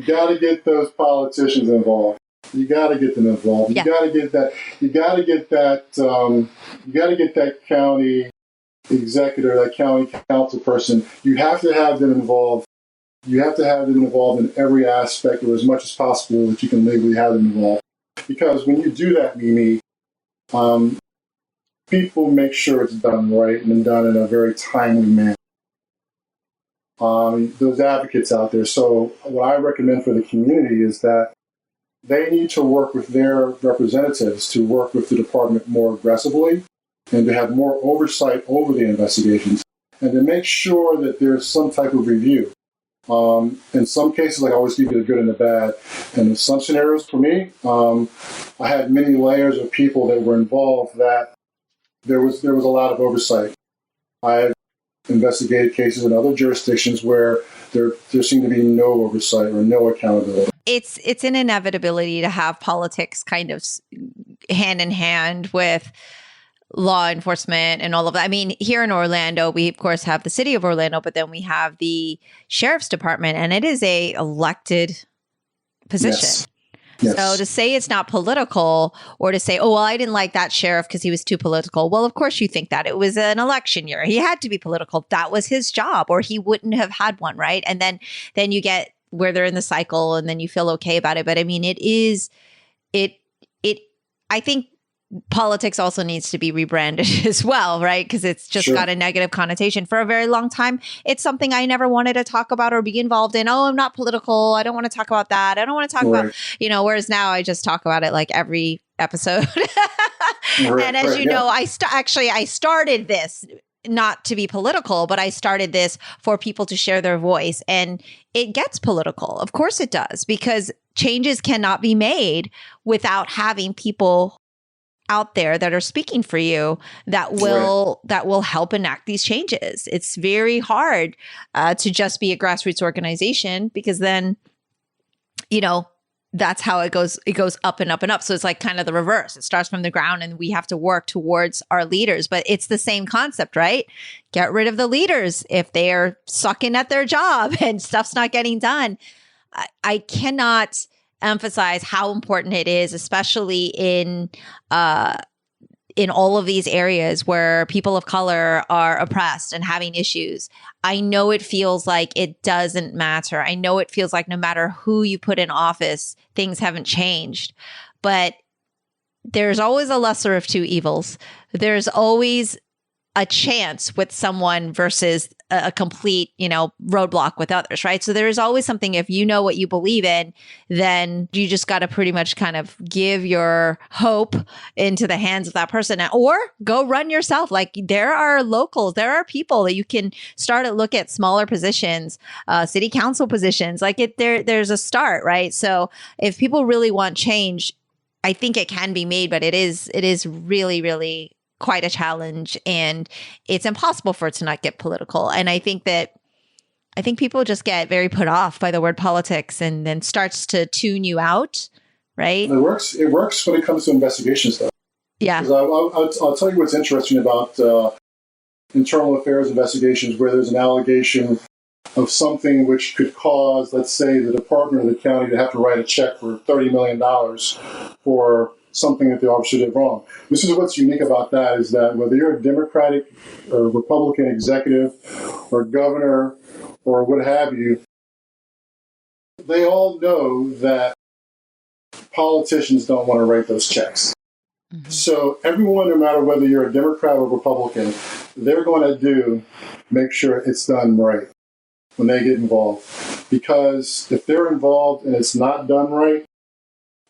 got to get those politicians involved. You got to get them involved. You got to get that. You got to get that. You got to get that county executive, that county council person. You have to have them involved. You have to have them involved in every aspect, or as much as possible that you can legally have them involved. Because when you do that, Mimi, people make sure it's done right and done in a very timely manner. Those advocates out there. So what I recommend for the community is that they need to work with their representatives to work with the department more aggressively and to have more oversight over the investigations and to make sure that there's some type of review. In some cases, I always give you the good and the bad. And in some scenarios for me, I had many layers of people that were involved that there was a lot of oversight. I've investigated cases in other jurisdictions where there seemed to be no oversight or no accountability. It's an inevitability to have politics kind of hand in hand with law enforcement and all of that. I mean, here in Orlando, we of course have the city of Orlando, but then we have the sheriff's department, and it is a elected position. Yes. Yes. So to say it's not political, or to say, oh, well, I didn't like that sheriff because he was too political. Well, of course you think that. It was an election year. He had to be political. That was his job, or he wouldn't have had one, right? And then you get where they're in the cycle, and then you feel okay about it. But I mean, I think politics also needs to be rebranded as well, right? Because it's just got a negative connotation. For a very long time, it's something I never wanted to talk about or be involved in. Oh, I'm not political. I don't want to talk about that. I don't want to talk about, whereas now I just talk about it like every episode. And as you know, I started this not to be political, but I started this for people to share their voice. And it gets political. Of course it does, because changes cannot be made without having people out there that are speaking for you that will help enact these changes. It's very hard to just be a grassroots organization, because then, that's how it goes. It goes up and up and up. So it's like kind of the reverse. It starts from the ground and we have to work towards our leaders. But it's the same concept, right? Get rid of the leaders if they are sucking at their job and stuff's not getting done. I cannot emphasize how important it is, especially in all of these areas where people of color are oppressed and having issues. I know it feels like it doesn't matter. I know it feels like no matter who you put in office, things haven't changed. But there's always a lesser of two evils. There's always a chance with someone versus a complete, roadblock with others, right? So there is always something, if you know what you believe in, then you just got to pretty much kind of give your hope into the hands of that person, or go run yourself. Like, there are locals, there are people that you can start to look at smaller positions, city council positions, there's a start, right? So if people really want change, I think it can be made, but it is really, really quite a challenge, and it's impossible for it to not get political. And I think people just get very put off by the word politics, and then starts to tune you out, right? It works when it comes to investigations, though. Yeah. I'll tell you what's interesting about internal affairs investigations, where there's an allegation of something which could cause, let's say, the department or the county to have to write a check for $30 million for something that the officer did wrong. This is what's unique about that, is that whether you're a Democratic or Republican executive or governor or what have you, they all know that politicians don't want to write those checks. Mm-hmm. So everyone, no matter whether you're a Democrat or Republican, they're going to make sure it's done right when they get involved. Because if they're involved and it's not done right,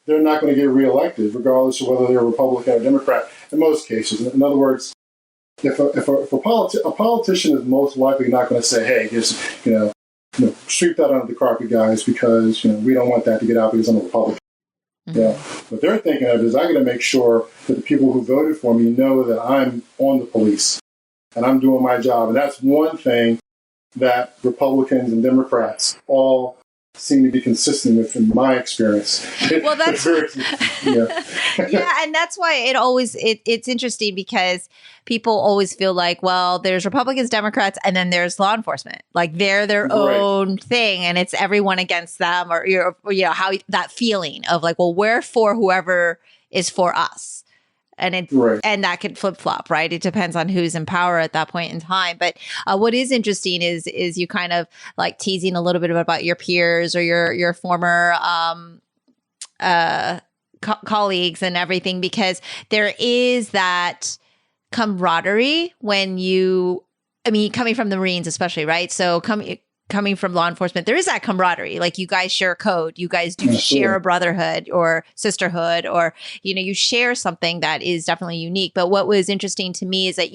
they're not going to get reelected, regardless of whether they're Republican or Democrat, in most cases. In other words, if a politician is most likely not going to say, hey, just, sweep that under the carpet, guys, because, we don't want that to get out because I'm a Republican. Mm-hmm. Yeah. What they're thinking of is, I got to make sure that the people who voted for me know that I'm on the police and I'm doing my job. And that's one thing that Republicans and Democrats all seem to be consistent with, in my experience. Well, that's yeah, and that's why it's interesting, because people always feel like, well, there's Republicans, Democrats, and then there's law enforcement. Like, they're their own thing, and it's everyone against them, or how that feeling of like, well, we're for whoever is for us. And and that could flip flop, right? It depends on who's in power at that point in time. But what is interesting is you kind of like teasing a little bit about your peers or your former colleagues and everything, because there is that camaraderie when coming from the Marines, especially, right? So coming from law enforcement, there is that camaraderie. Like, you guys share code, you guys do share a brotherhood or sisterhood, or, you share something that is definitely unique. But what was interesting to me is that,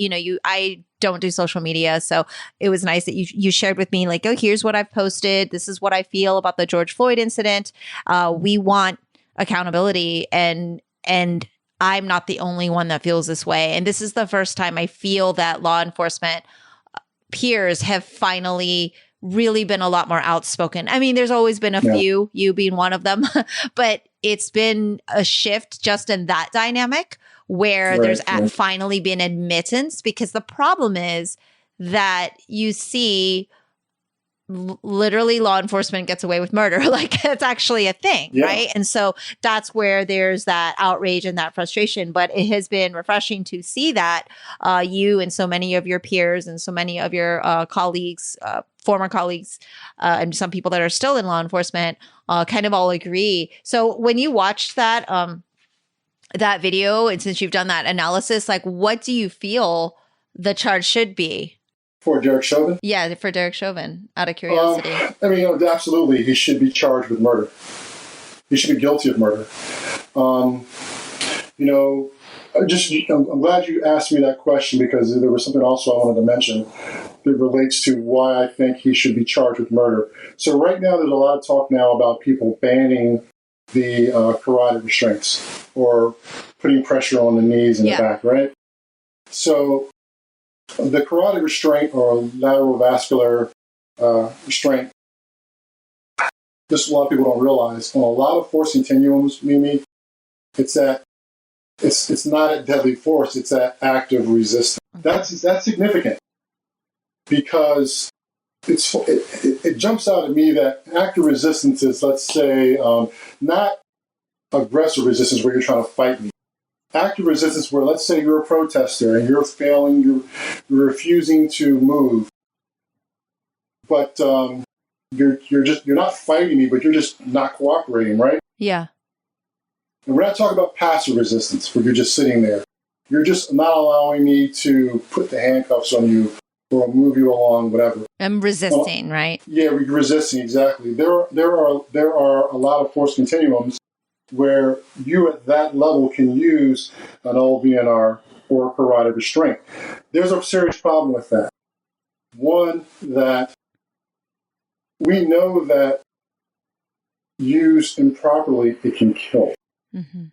I don't do social media. So it was nice that you shared with me, like, oh, here's what I've posted. This is what I feel about the George Floyd incident. We want accountability, and I'm not the only one that feels this way. And this is the first time I feel that law enforcement peers have finally really been a lot more outspoken. I mean, there's always been a few, you being one of them, but it's been a shift just in that dynamic where there's finally been admittance, because the problem is that you see literally law enforcement gets away with murder. Like, it's actually a thing, right? And so that's where there's that outrage and that frustration. But it has been refreshing to see that you and so many of your peers and so many of your colleagues, former colleagues, and some people that are still in law enforcement kind of all agree. So when you watched that that video, and since you've done that analysis, like, what do you feel the charge should be? For Derek Chauvin? Yeah, for Derek Chauvin, out of curiosity. Absolutely, he should be charged with murder. He should be guilty of murder. I'm glad you asked me that question, because there was something also I wanted to mention that relates to why I think he should be charged with murder. So right now, there's a lot of talk now about people banning the carotid restraints, or putting pressure on the knees and the back, right? So the carotid restraint, or lateral vascular restraint, just a lot of people don't realize, on a lot of force continuums, Mimi, it's not at deadly force, it's at active resistance. That's significant, because it's it jumps out at me that active resistance is, let's say, not aggressive resistance where you're trying to fight me. Active resistance where, let's say, you're a protester and you're failing, you're refusing to move, but you're not fighting me, but you're just not cooperating, right? Yeah. And we're not talking about passive resistance where you're just sitting there. You're just not allowing me to put the handcuffs on you or move you along, whatever. I'm resisting, right? Yeah, we're resisting, exactly. There are a lot of force continuums where you at that level can use an LVNR or carotid restraint. There's a serious problem with that. One, that we know that used improperly, it can kill. Mm-hmm.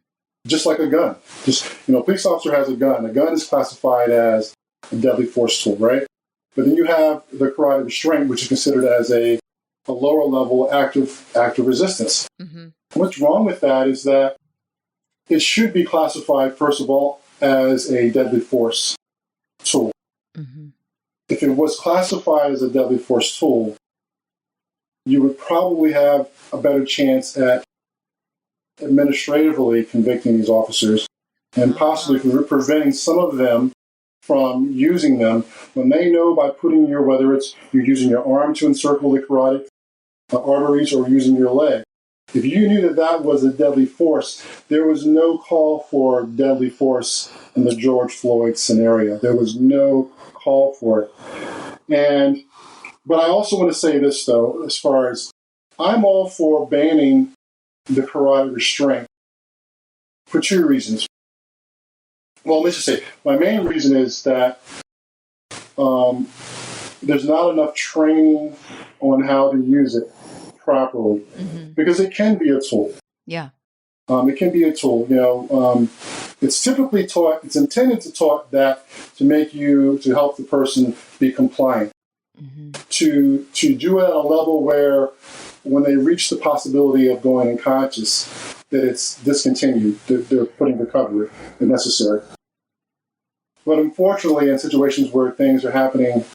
Just like a gun. A police officer has a gun. A gun is classified as a deadly force tool, right? But then you have the carotid restraint, which is considered as a lower level active resistance. Mm-hmm. What's wrong with that is that it should be classified, first of all, as a deadly force tool. Mm-hmm. If it was classified as a deadly force tool, you would probably have a better chance at administratively convicting these officers and possibly preventing some of them from using them when they know by putting whether it's you're using your arm to encircle the carotid arteries or using your leg. If you knew that was a deadly force, there was no call for deadly force in the George Floyd scenario. There was no call for it. But I also want to say this, though, as far as I'm all for banning the carotid restraint for two reasons. Well, let's just say my main reason is that there's not enough training on how to use it properly, because it can be a tool. Yeah. It can be a tool. It's typically taught, it's intended to help the person be compliant, to do it at a level where when they reach the possibility of going unconscious, that it's discontinued, they're putting recovery if necessary. But unfortunately, in situations where things are happening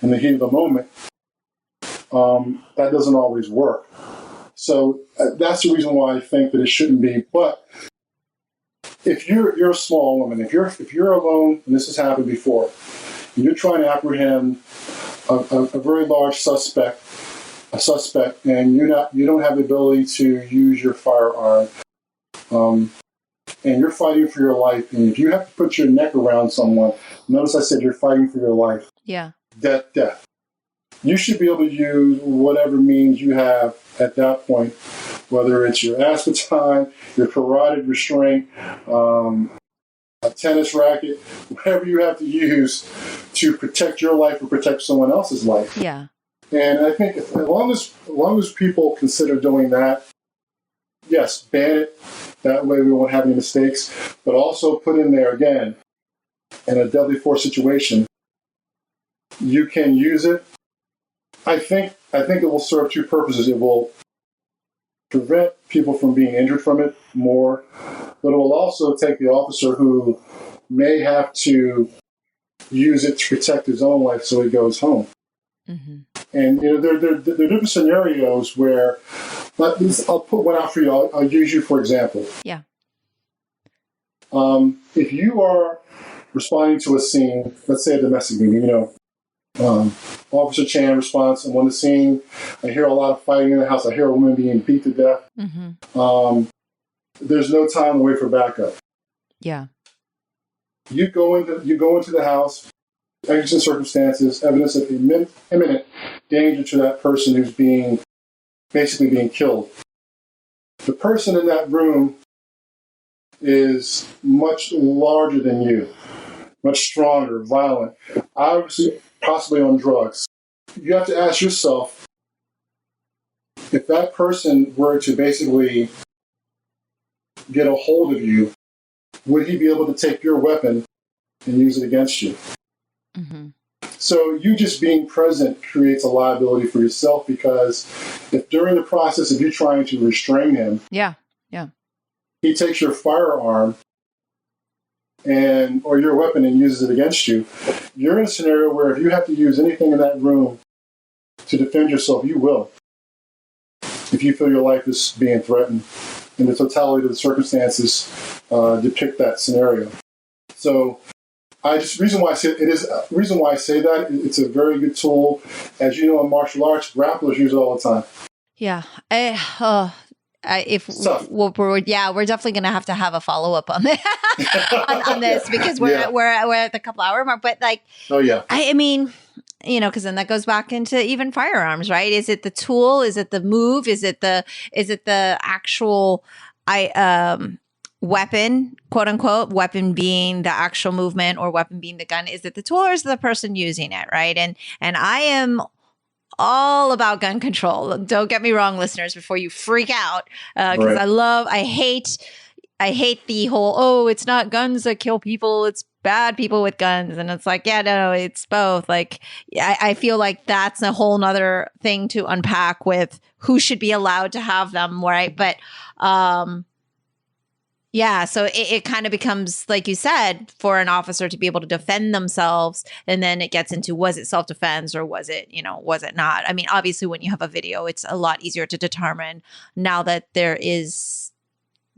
in the heat of the moment, that doesn't always work. So that's the reason why I think that it shouldn't be. But if you're a small woman, if you're alone, and this has happened before, and you're trying to apprehend a very large suspect, and you don't have the ability to use your firearm, and you're fighting for your life, and if you have to put your neck around someone, notice I said you're fighting for your life. Yeah. Death. You should be able to use whatever means you have at that point, whether it's your aspartame, your carotid restraint, a tennis racket, whatever you have to use to protect your life or protect someone else's life. Yeah. And I think as long as people consider doing that, yes, ban it. That way we won't have any mistakes. But also put in there, again, in a deadly force situation, you can use it. I think it will serve two purposes. It will prevent people from being injured from it more, but it will also take the officer who may have to use it to protect his own life so he goes home. Mm-hmm. And there are different scenarios where, I'll put one out for you. I'll use you for example. Yeah. If you are responding to a scene, let's say a domestic meeting, Officer Chan responds, I'm on the scene. I hear a lot of fighting in the house. I hear a woman being beat to death. Mm-hmm. There's no time to wait for backup. Yeah. You go into the house, exigent circumstances, evidence of imminent danger to that person who's basically being killed. The person in that room is much larger than you, much stronger, violent, obviously possibly on drugs. You have to ask yourself, if that person were to basically get a hold of you, would he be able to take your weapon and use it against you? Mm-hmm. So you just being present creates a liability for yourself, because if during the process of you trying to restrain him, he takes your firearm or your weapon and uses it against you, you're in a scenario where if you have to use anything in that room to defend yourself, you will. If you feel your life is being threatened, and the totality of the circumstances depict that scenario. So, reason why I say that, it's a very good tool. As you know, in martial arts, grapplers use it all the time. Yeah. We're definitely going to have a follow up on this, on this because we're at the couple hour mark. But like, I mean, because then that goes back into even firearms, right? Is it the tool? Is it the move? Is it the actual weapon, quote unquote, weapon being the actual movement or weapon being the gun? Is it the tool or is it the person using it, right? And I am all about gun control. Don't get me wrong, listeners, before you freak out, because I hate the whole, oh, it's not guns that kill people, it's bad people with guns. And it's like, yeah, no, it's both. Like, I feel like that's a whole nother thing to unpack with who should be allowed to have them, right? But yeah, so it kind of becomes, like you said, for an officer to be able to defend themselves. And then it gets into, was it self-defense or was it not? I mean, obviously, when you have a video, it's a lot easier to determine now that there is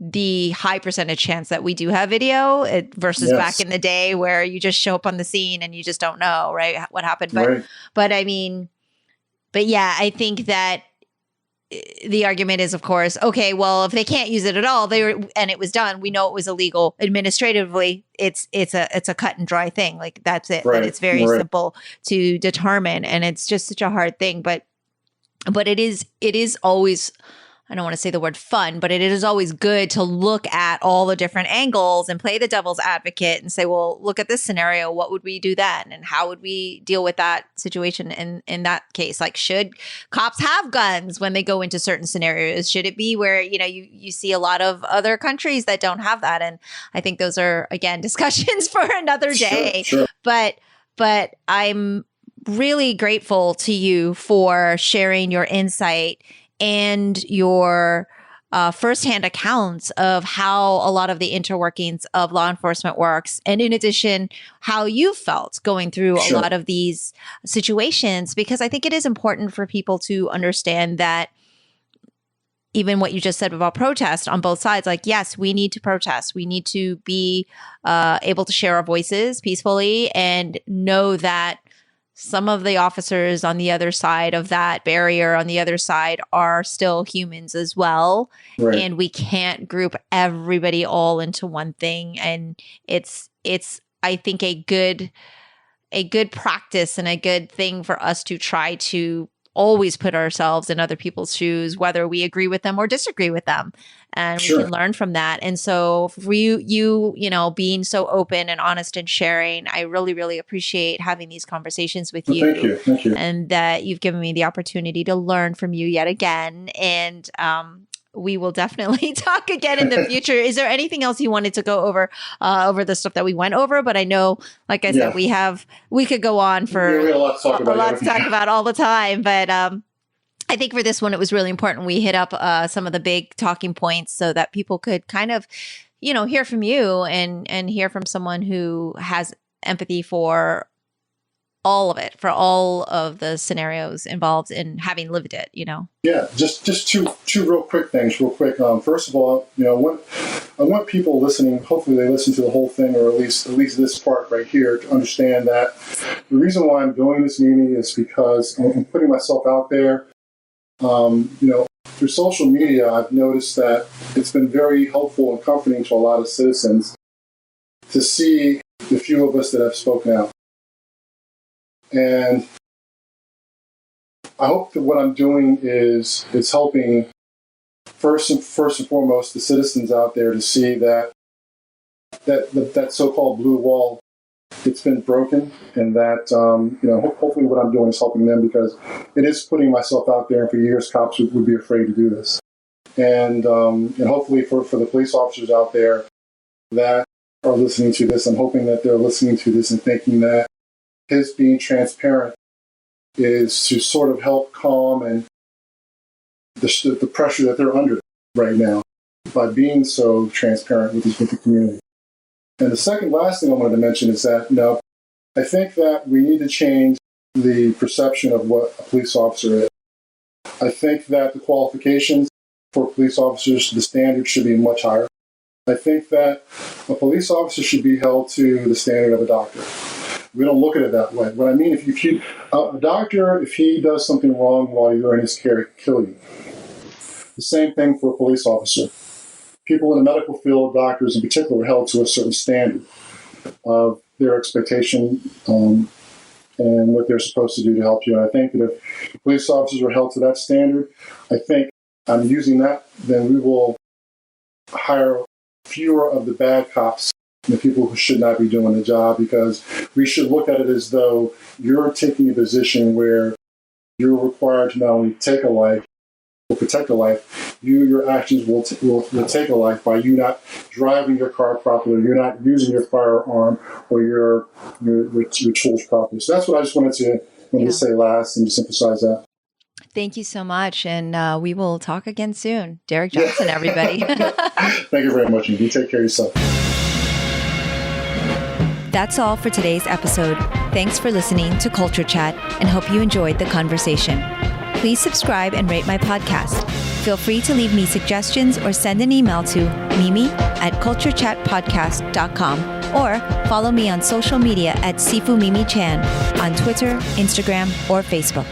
the high percentage chance that we do have video versus back in the day where you just show up on the scene and you just don't know, right, what happened. But I mean, yeah, I think that the argument is, of course, okay, well, if they can't use it at all, and it was done, we know it was illegal administratively. It's a cut and dry thing. Like, that's it. But it's very simple to determine, and it's just such a hard thing. But it is always, I don't want to say the word fun, but it is always good to look at all the different angles and play the devil's advocate and say, well, look at this scenario. What would we do then? And how would we deal with that situation in that case? Like, should cops have guns when they go into certain scenarios? Should it be where, you see a lot of other countries that don't have that? And I think those are, again, discussions for another day. Sure. But I'm really grateful to you for sharing your insight and your firsthand accounts of how a lot of the interworkings of law enforcement works. And in addition, how you felt going through a lot of these situations, because I think it is important for people to understand that even what you just said about protest on both sides, like, yes, we need to protest. We need to be able to share our voices peacefully and know that some of the officers on the other side of that barrier, on the other side, are still humans as well. Right. And we can't group everybody all into one thing. And it's I think a good practice and a good thing for us to try to always put ourselves in other people's shoes, whether we agree with them or disagree with them. And we can learn from that. And so for you being so open and honest and sharing, I really, really appreciate having these conversations with you. Thank you. And that you've given me the opportunity to learn from you yet again. And we will definitely talk again in the future. Is there anything else you wanted to go over the stuff that we went over? But I know, like I said, we could go on for a lot to talk about all the time. But I think for this one, it was really important we hit up some of the big talking points so that people could kind of, hear from you and hear from someone who has empathy for all of it, for all of the scenarios involved in having lived it, Yeah, just two real quick things, First of all, I want people listening, hopefully they listen to the whole thing, or at least this part right here, to understand that the reason why I'm doing this meeting is because I'm putting myself out there. Through social media, I've noticed that it's been very helpful and comforting to a lot of citizens to see the few of us that have spoken out. And I hope that what I'm doing is helping first and foremost the citizens out there to see that so-called blue wall, it's been broken, and that hopefully what I'm doing is helping them, because it is putting myself out there. And for years, cops would be afraid to do this, and hopefully for the police officers out there that are listening to this, I'm hoping that they're listening to this and thinking that his being transparent is to sort of help calm and the pressure that they're under right now by being so transparent with the community. And the last thing I wanted to mention is that, I think that we need to change the perception of what a police officer is. I think that the qualifications for police officers, the standard should be much higher. I think that a police officer should be held to the standard of a doctor. We don't look at it that way. What I mean, a doctor, if he does something wrong while you're in his care, kill you. The same thing for a police officer. People in the medical field, doctors in particular, are held to a certain standard of their expectation and what they're supposed to do to help you. And I think that if police officers are held to that standard, I think I'm using that, then we will hire fewer of the bad cops, the people who should not be doing the job, because we should look at it as though you're taking a position where you're required to not only take a life, or protect a life, your actions will take a life by you not driving your car properly, you're not using your firearm or your tools properly. So that's what I just wanted to say last and just emphasize that. Thank you so much. And we will talk again soon. Derek Johnson, everybody. Thank you very much. And you take care of yourself. That's all for today's episode. Thanks for listening to Culture Chat and hope you enjoyed the conversation. Please subscribe and rate my podcast. Feel free to leave me suggestions or send an email to mimi@culturechatpodcast.com or follow me on social media at Sifu Mimi Chan on Twitter, Instagram, or Facebook.